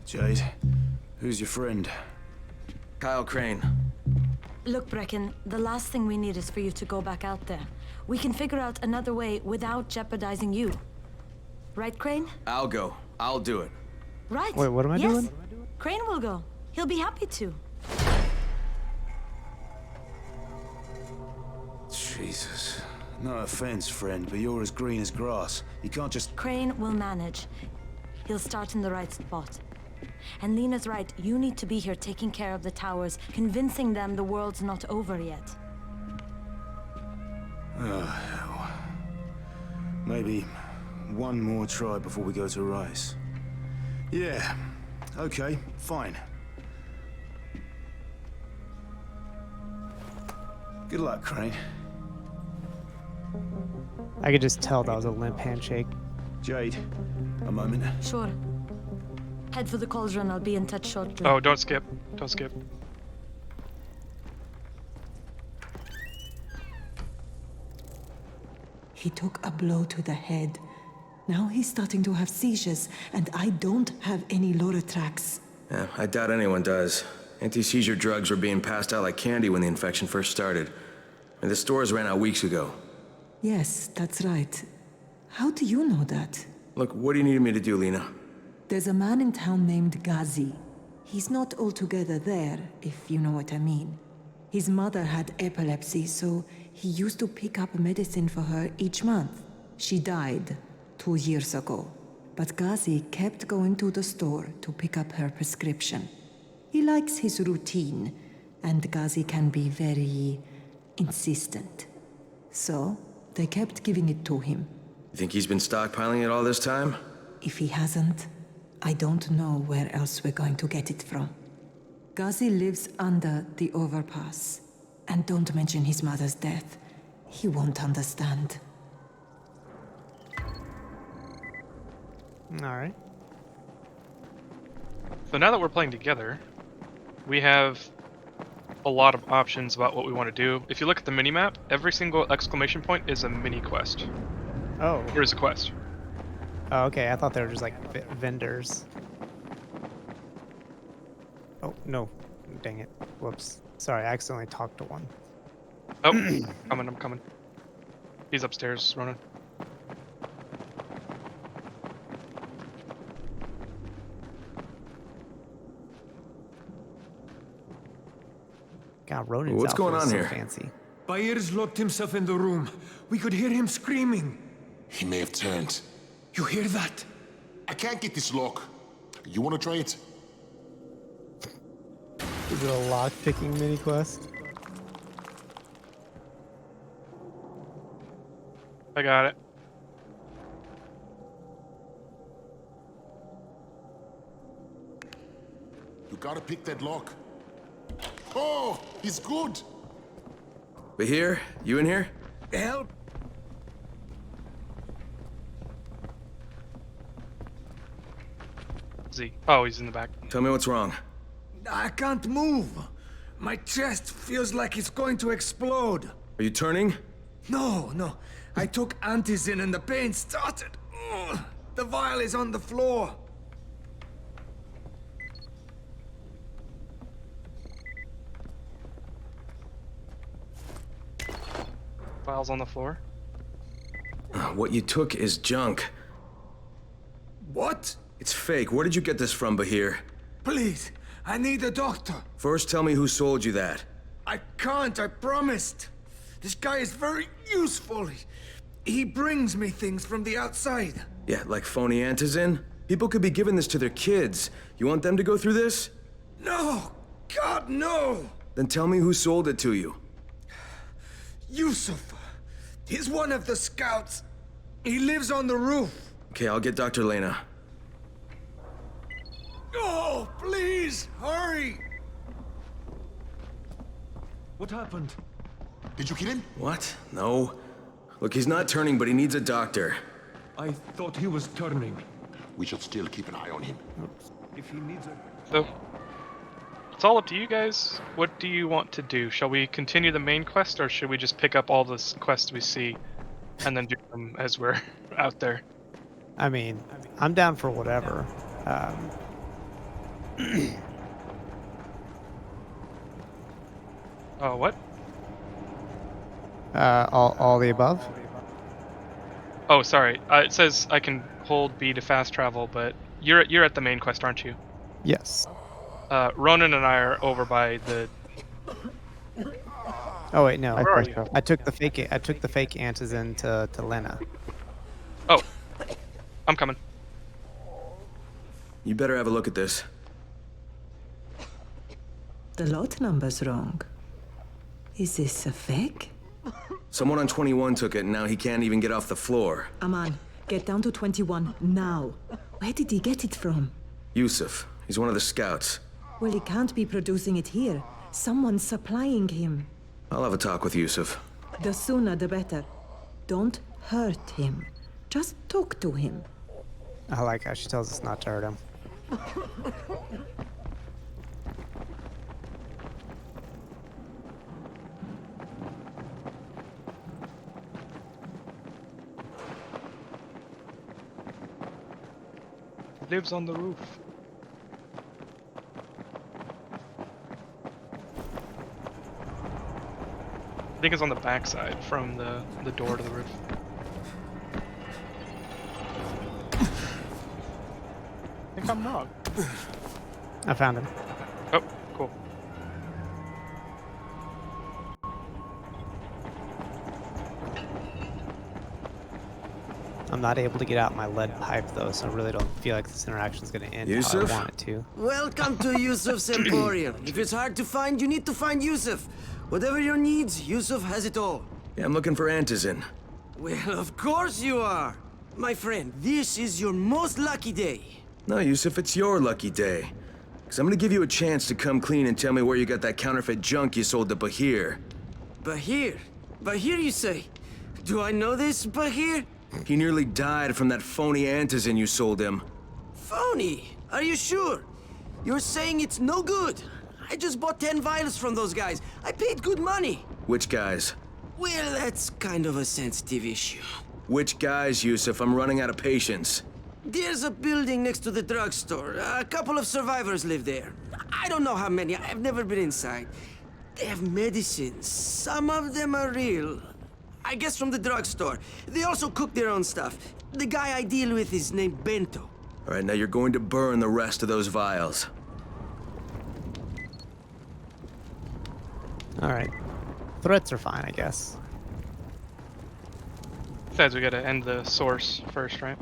Jade, who's your friend? Kyle Crane. Look, Brecken, the last thing we need is for you to go back out there. We can figure out another way without jeopardizing you. Right, Crane? I'll go. I'll do it. Right. Wait, what am I yes. doing? Crane will go. He'll be happy to. Jesus. No offense, friend, but you're as green as grass. You can't just... Crane will manage. He'll start in the right spot. And Lena's right, you need to be here taking care of the towers, convincing them the world's not over yet. Oh, hell. Maybe one more try before we go to Rice. Yeah, okay, fine. Good luck, Crane. I could just tell that was a limp handshake. Jade, a moment. Sure. Head for the cauldron, I'll be in touch shortly. Oh, don't skip. Don't skip. He took a blow to the head. Now he's starting to have seizures, and I don't have any Loratrax. Yeah, I doubt anyone does. Anti-seizure drugs were being passed out like candy when the infection first started. And the stores ran out weeks ago. Yes, that's right. How do you know that? Look, what do you need me to do, Lena? There's a man in town named Ghazi. He's not altogether there, if you know what I mean. His mother had epilepsy, so he used to pick up medicine for her each month. She died 2 years ago, but Ghazi kept going to the store to pick up her prescription. He likes his routine, and Ghazi can be very insistent. So, they kept giving it to him. You think he's been stockpiling it all this time? If he hasn't, I don't know where else we're going to get it from. Ghazi lives under the overpass. And don't mention his mother's death. He won't understand. Alright. So now that we're playing together, we have a lot of options about what we want to do. If you look at the minimap, every single exclamation point is a mini quest. Oh. Or is a quest. Oh, okay. I thought they were just like vendors. Oh, no. Dang it. Whoops. Sorry, I accidentally talked to one. Oh, I'm coming. He's upstairs, Ronan. God, Ronan's What's going outfit is on so here? fancy. Byers locked himself in the room. We could hear him screaming. He may have turned. You hear that? I can't get this lock. You want to try it? Is it a lock-picking mini quest? I got it. You gotta pick that lock. Oh, he's good. We here? You in here? Help! Z. Oh, he's in the back. Tell me what's wrong. I can't move. My chest feels like it's going to explode. Are you turning? No. I took antizin and the pain started. Ugh. The vial is on the floor. Files on the floor. What you took is junk. What? It's fake. Where did you get this from, Bahir? Please, I need a doctor. First, tell me who sold you that. I can't, I promised. This guy is very useful. He brings me things from the outside. Yeah, like phony antizin? People could be giving this to their kids. You want them to go through this? No! God, no! Then tell me who sold it to you. Yusuf. He's one of the scouts. He lives on the roof. Okay, I'll get Dr. Lena. Oh, please, hurry! What happened? Did you kill him? What? No. Look, he's not turning, but he needs a doctor. I thought he was turning. We should still keep an eye on him. If he needs a... So, it's all up to you guys. What do you want to do? Shall we continue the main quest, or should we just pick up all the quests we see and then do them as we're out there? I mean, I'm down for whatever. Oh, what? All the above? Oh, sorry. It says I can hold B to fast travel, but you're at the main quest, aren't you? Yes. Ronan and I are over by the. Oh wait, no. Where are you? I took the fake antizin to Lena. Oh, I'm coming. You better have a look at this. The lot number's wrong. Is this a fake? Someone on 21 took it, and now he can't even get off the floor. Aman, get down to 21 now. Where did he get it from? Yusuf. He's one of the scouts. Well, he can't be producing it here. Someone's supplying him. I'll have a talk with Yusuf. The sooner the better. Don't hurt him. Just talk to him. I like how she tells us not to hurt him. Lives on the roof. I think it's on the backside from the door to the roof. I think I'm wrong. I found him. Oh, cool. I'm not able to get out my lead pipe though, so I really don't feel like this interaction is going to end how Yusuf? I want it to. Welcome to Yusuf's Emporium. If it's hard to find, you need to find Yusuf. Whatever your needs, Yusuf has it all. Yeah, I'm looking for antizin. Well, of course you are. My friend, this is your most lucky day. No, Yusuf, it's your lucky day. Because I'm going to give you a chance to come clean and tell me where you got that counterfeit junk you sold to Bahir. Bahir? Bahir, you say? Do I know this, Bahir? He nearly died from that phony antizin you sold him. Phony? Are you sure? You're saying it's no good? I just bought 10 vials from those guys. I paid good money. Which guys? Well, that's kind of a sensitive issue. Which guys, Yusuf? I'm running out of patience. There's a building next to the drugstore. A couple of survivors live there. I don't know how many. I've never been inside. They have medicines. Some of them are real. I guess from the drugstore. They also cook their own stuff. The guy I deal with is named Bento. All right, now you're going to burn the rest of those vials. All right. Threats are fine, I guess. Besides, we gotta end the source first, right?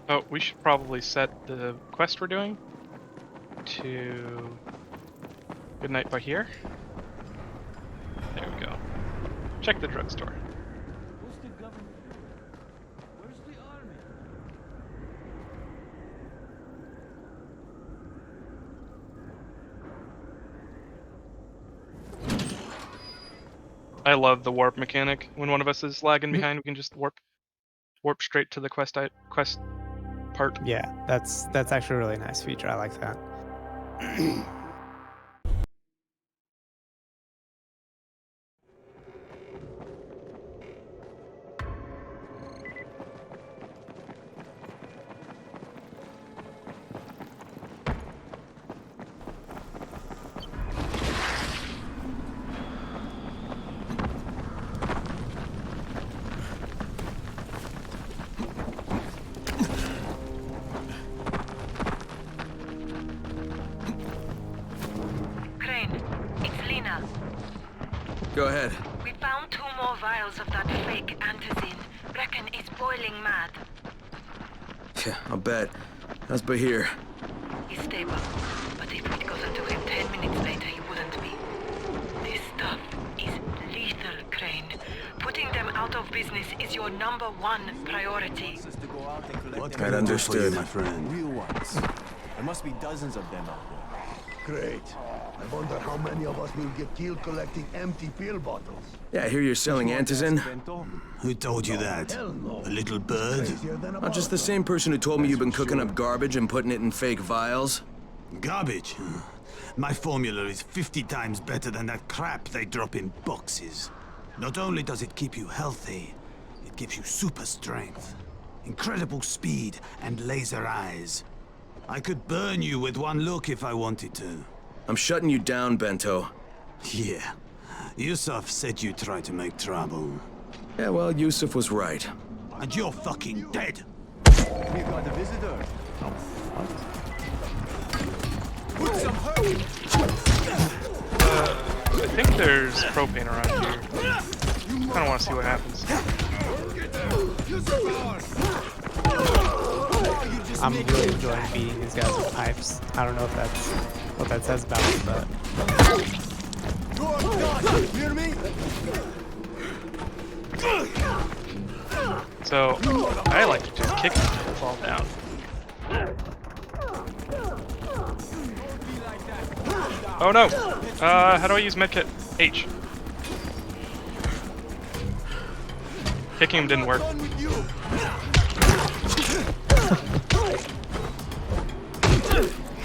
Oh, we should probably set the quest we're doing to Good Night Bahir. There we go. Check the drugstore. I love the warp mechanic. When one of us is lagging behind, we can just warp straight to the quest part. Yeah, that's actually a really nice feature. I like that. Crane, it's Lena. Go ahead. We found 2 more vials of that fake antizin. Brecken is boiling mad. Yeah, I'll bet. How's Bahir? He's stable, but if we'd gotten to him 10 minutes later, he wouldn't be. This stuff is lethal, Crane. Putting them out of business is your #1 priority. What Right, can I do for you, understood. my friend? Real ones. There must be dozens of them out there. Great. I wonder how many of us will get killed collecting empty pill bottles. Yeah, I hear you're selling antizin. Who told you that? A little bird? I'm just the same person who told me you've been cooking up garbage and putting it in fake vials. Garbage? My formula is 50 times better than that crap they drop in boxes. Not only does it keep you healthy, it gives you super strength, incredible speed, and laser eyes. I could burn you with one look if I wanted to. I'm shutting you down, Bento. Yeah. Yusuf said you tried to make trouble. Yeah, well, Yusuf was right. And you're fucking dead! We got a visitor. Put some I think there's propane around here. I don't want to see what happens. I'm really enjoying beating these guys with pipes. I don't know if that's what that says about me, but Hear me? So I like to just kick them and fall down. Oh no! How do I use medkit? H. Kicking him didn't work.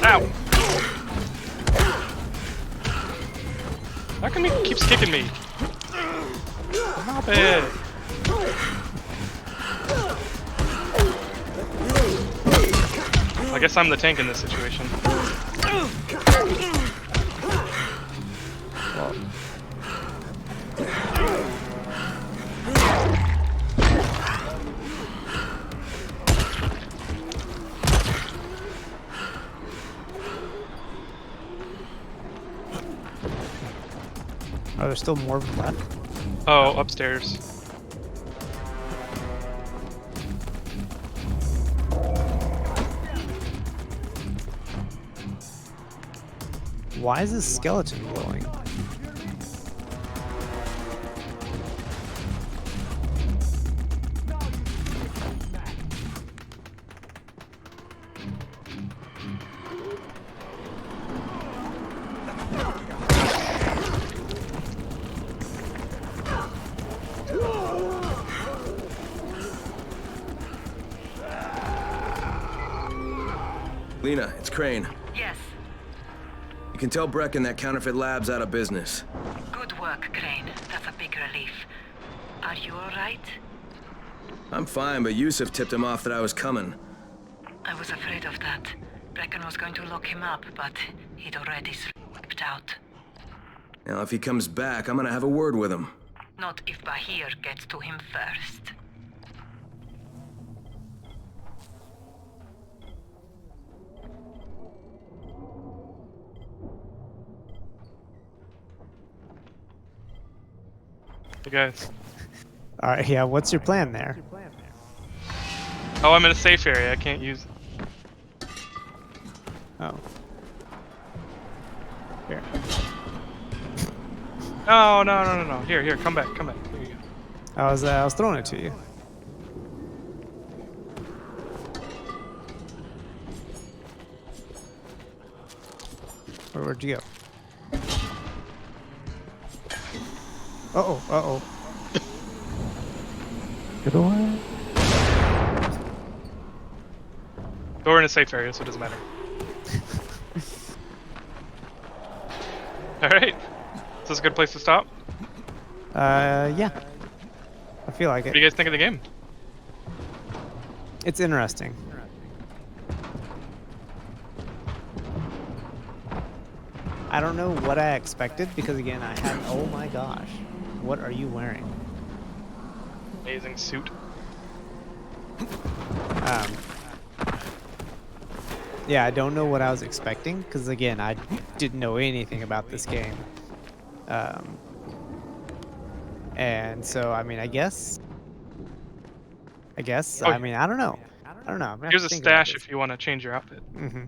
Ow! How come he keeps kicking me? Stop it! I guess I'm the tank in this situation. are there still more left? Oh, upstairs. Why is this skeleton glowing? Lena, it's Crane. Yes. You can tell Brecken that counterfeit lab's out of business. Good work, Crane. That's a big relief. Are you alright? I'm fine, but Yusuf tipped him off that I was coming. I was afraid of that. Brecken was going to lock him up, but he'd already slipped out. Now, if he comes back, I'm gonna have a word with him. Not if Bahir gets to him first. Hey guys. All right, yeah. What's your plan there? Oh, I'm in a safe area. I can't use it. Oh. Here. No, no, no, no, no. Here, come back, please. I was throwing it to you. Where'd you go? Uh-oh, uh-oh. Get away. But we're in a safe area, so it doesn't matter. Alright. Is this a good place to stop? Yeah. I feel like What do it. you guys think of the game? It's interesting. I don't know what I expected because again, I had, oh my gosh, what are you wearing? Amazing suit. Yeah, I don't know what I was expecting because again, I didn't know anything about this game. And so, I mean, I guess, Oh, I mean, I don't know. I don't know. I'm gonna have here's to a think about stash this. if you want to change your outfit. Mm-hmm.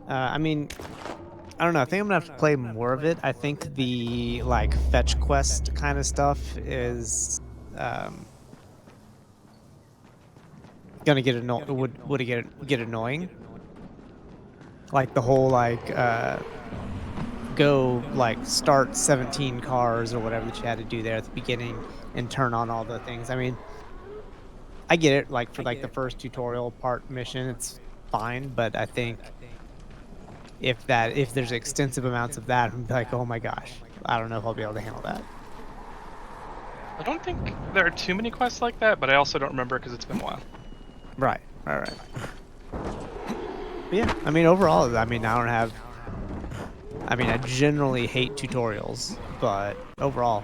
I mean, I don't know. I think I'm gonna have to play more of it. I think the like fetch quest kind of stuff is um, gonna get would get annoying. Like the whole like go like start 17 cars or whatever that you had to do there at the beginning and turn on all the things. I mean, I get it. Like for like the first tutorial part mission, it's fine. But I think if there's extensive amounts of that, I'm like, oh my gosh, I don't know if I'll be able to handle that. I don't think there are too many quests like that, but I also don't remember because it's been a while. Right. But yeah, I mean, overall, I mean, I don't have. I mean, I generally hate tutorials, but overall,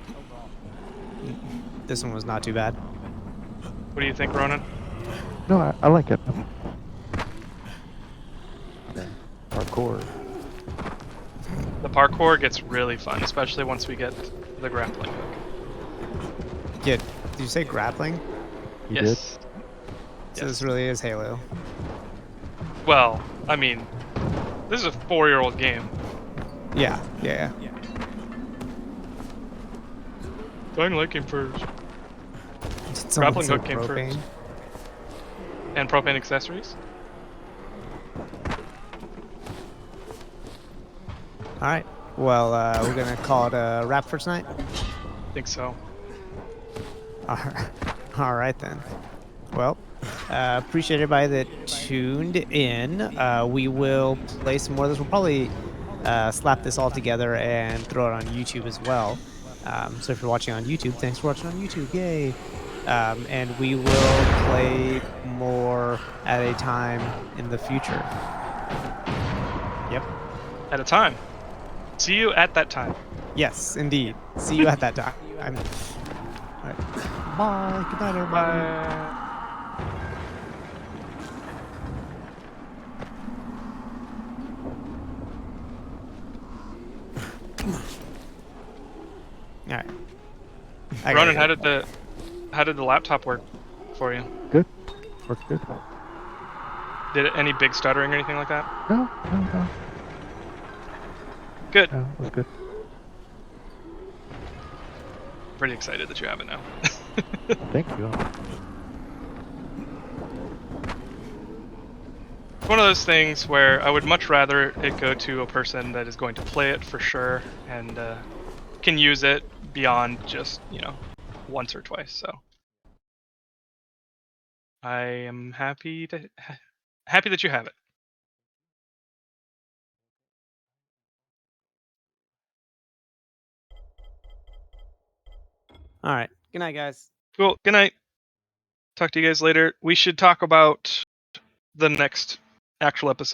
this one was not too bad. What do you think, Ronan? No, I like it. Yeah, parkour. The parkour gets really fun, especially once we get the grappling hook. Did you say grappling? You Yes. So this really is Halo. Well, I mean, this is a 4-year-old game. Yeah. Dying Light came first. Did someone Grappling say hook came propane? first. And propane accessories. All right. Well, we're gonna call it a wrap for tonight. I think so. All right then. Well, appreciate everybody that tuned in. We will play some more of this. We'll probably slap this all together and throw it on YouTube as well. So if you're watching on YouTube, thanks for watching on YouTube. Yay! And we will play more at a time in the future. Yep. At a time. See you at that time. Yes, indeed. See you at that time. All right. Bye. Good night, everybody. Bye. All right. Ronan, how did the laptop work for you? Good. Works good. Did it any big stuttering or anything like that? No. Good. No, it was good. Pretty excited that you have it now. Thank you. One of those things where I would much rather it go to a person that is going to play it for sure and can use it beyond just, once or twice. So I am happy that you have it. All right. Good night, guys. Cool. Good night. Talk to you guys later. We should talk about the next actual episode.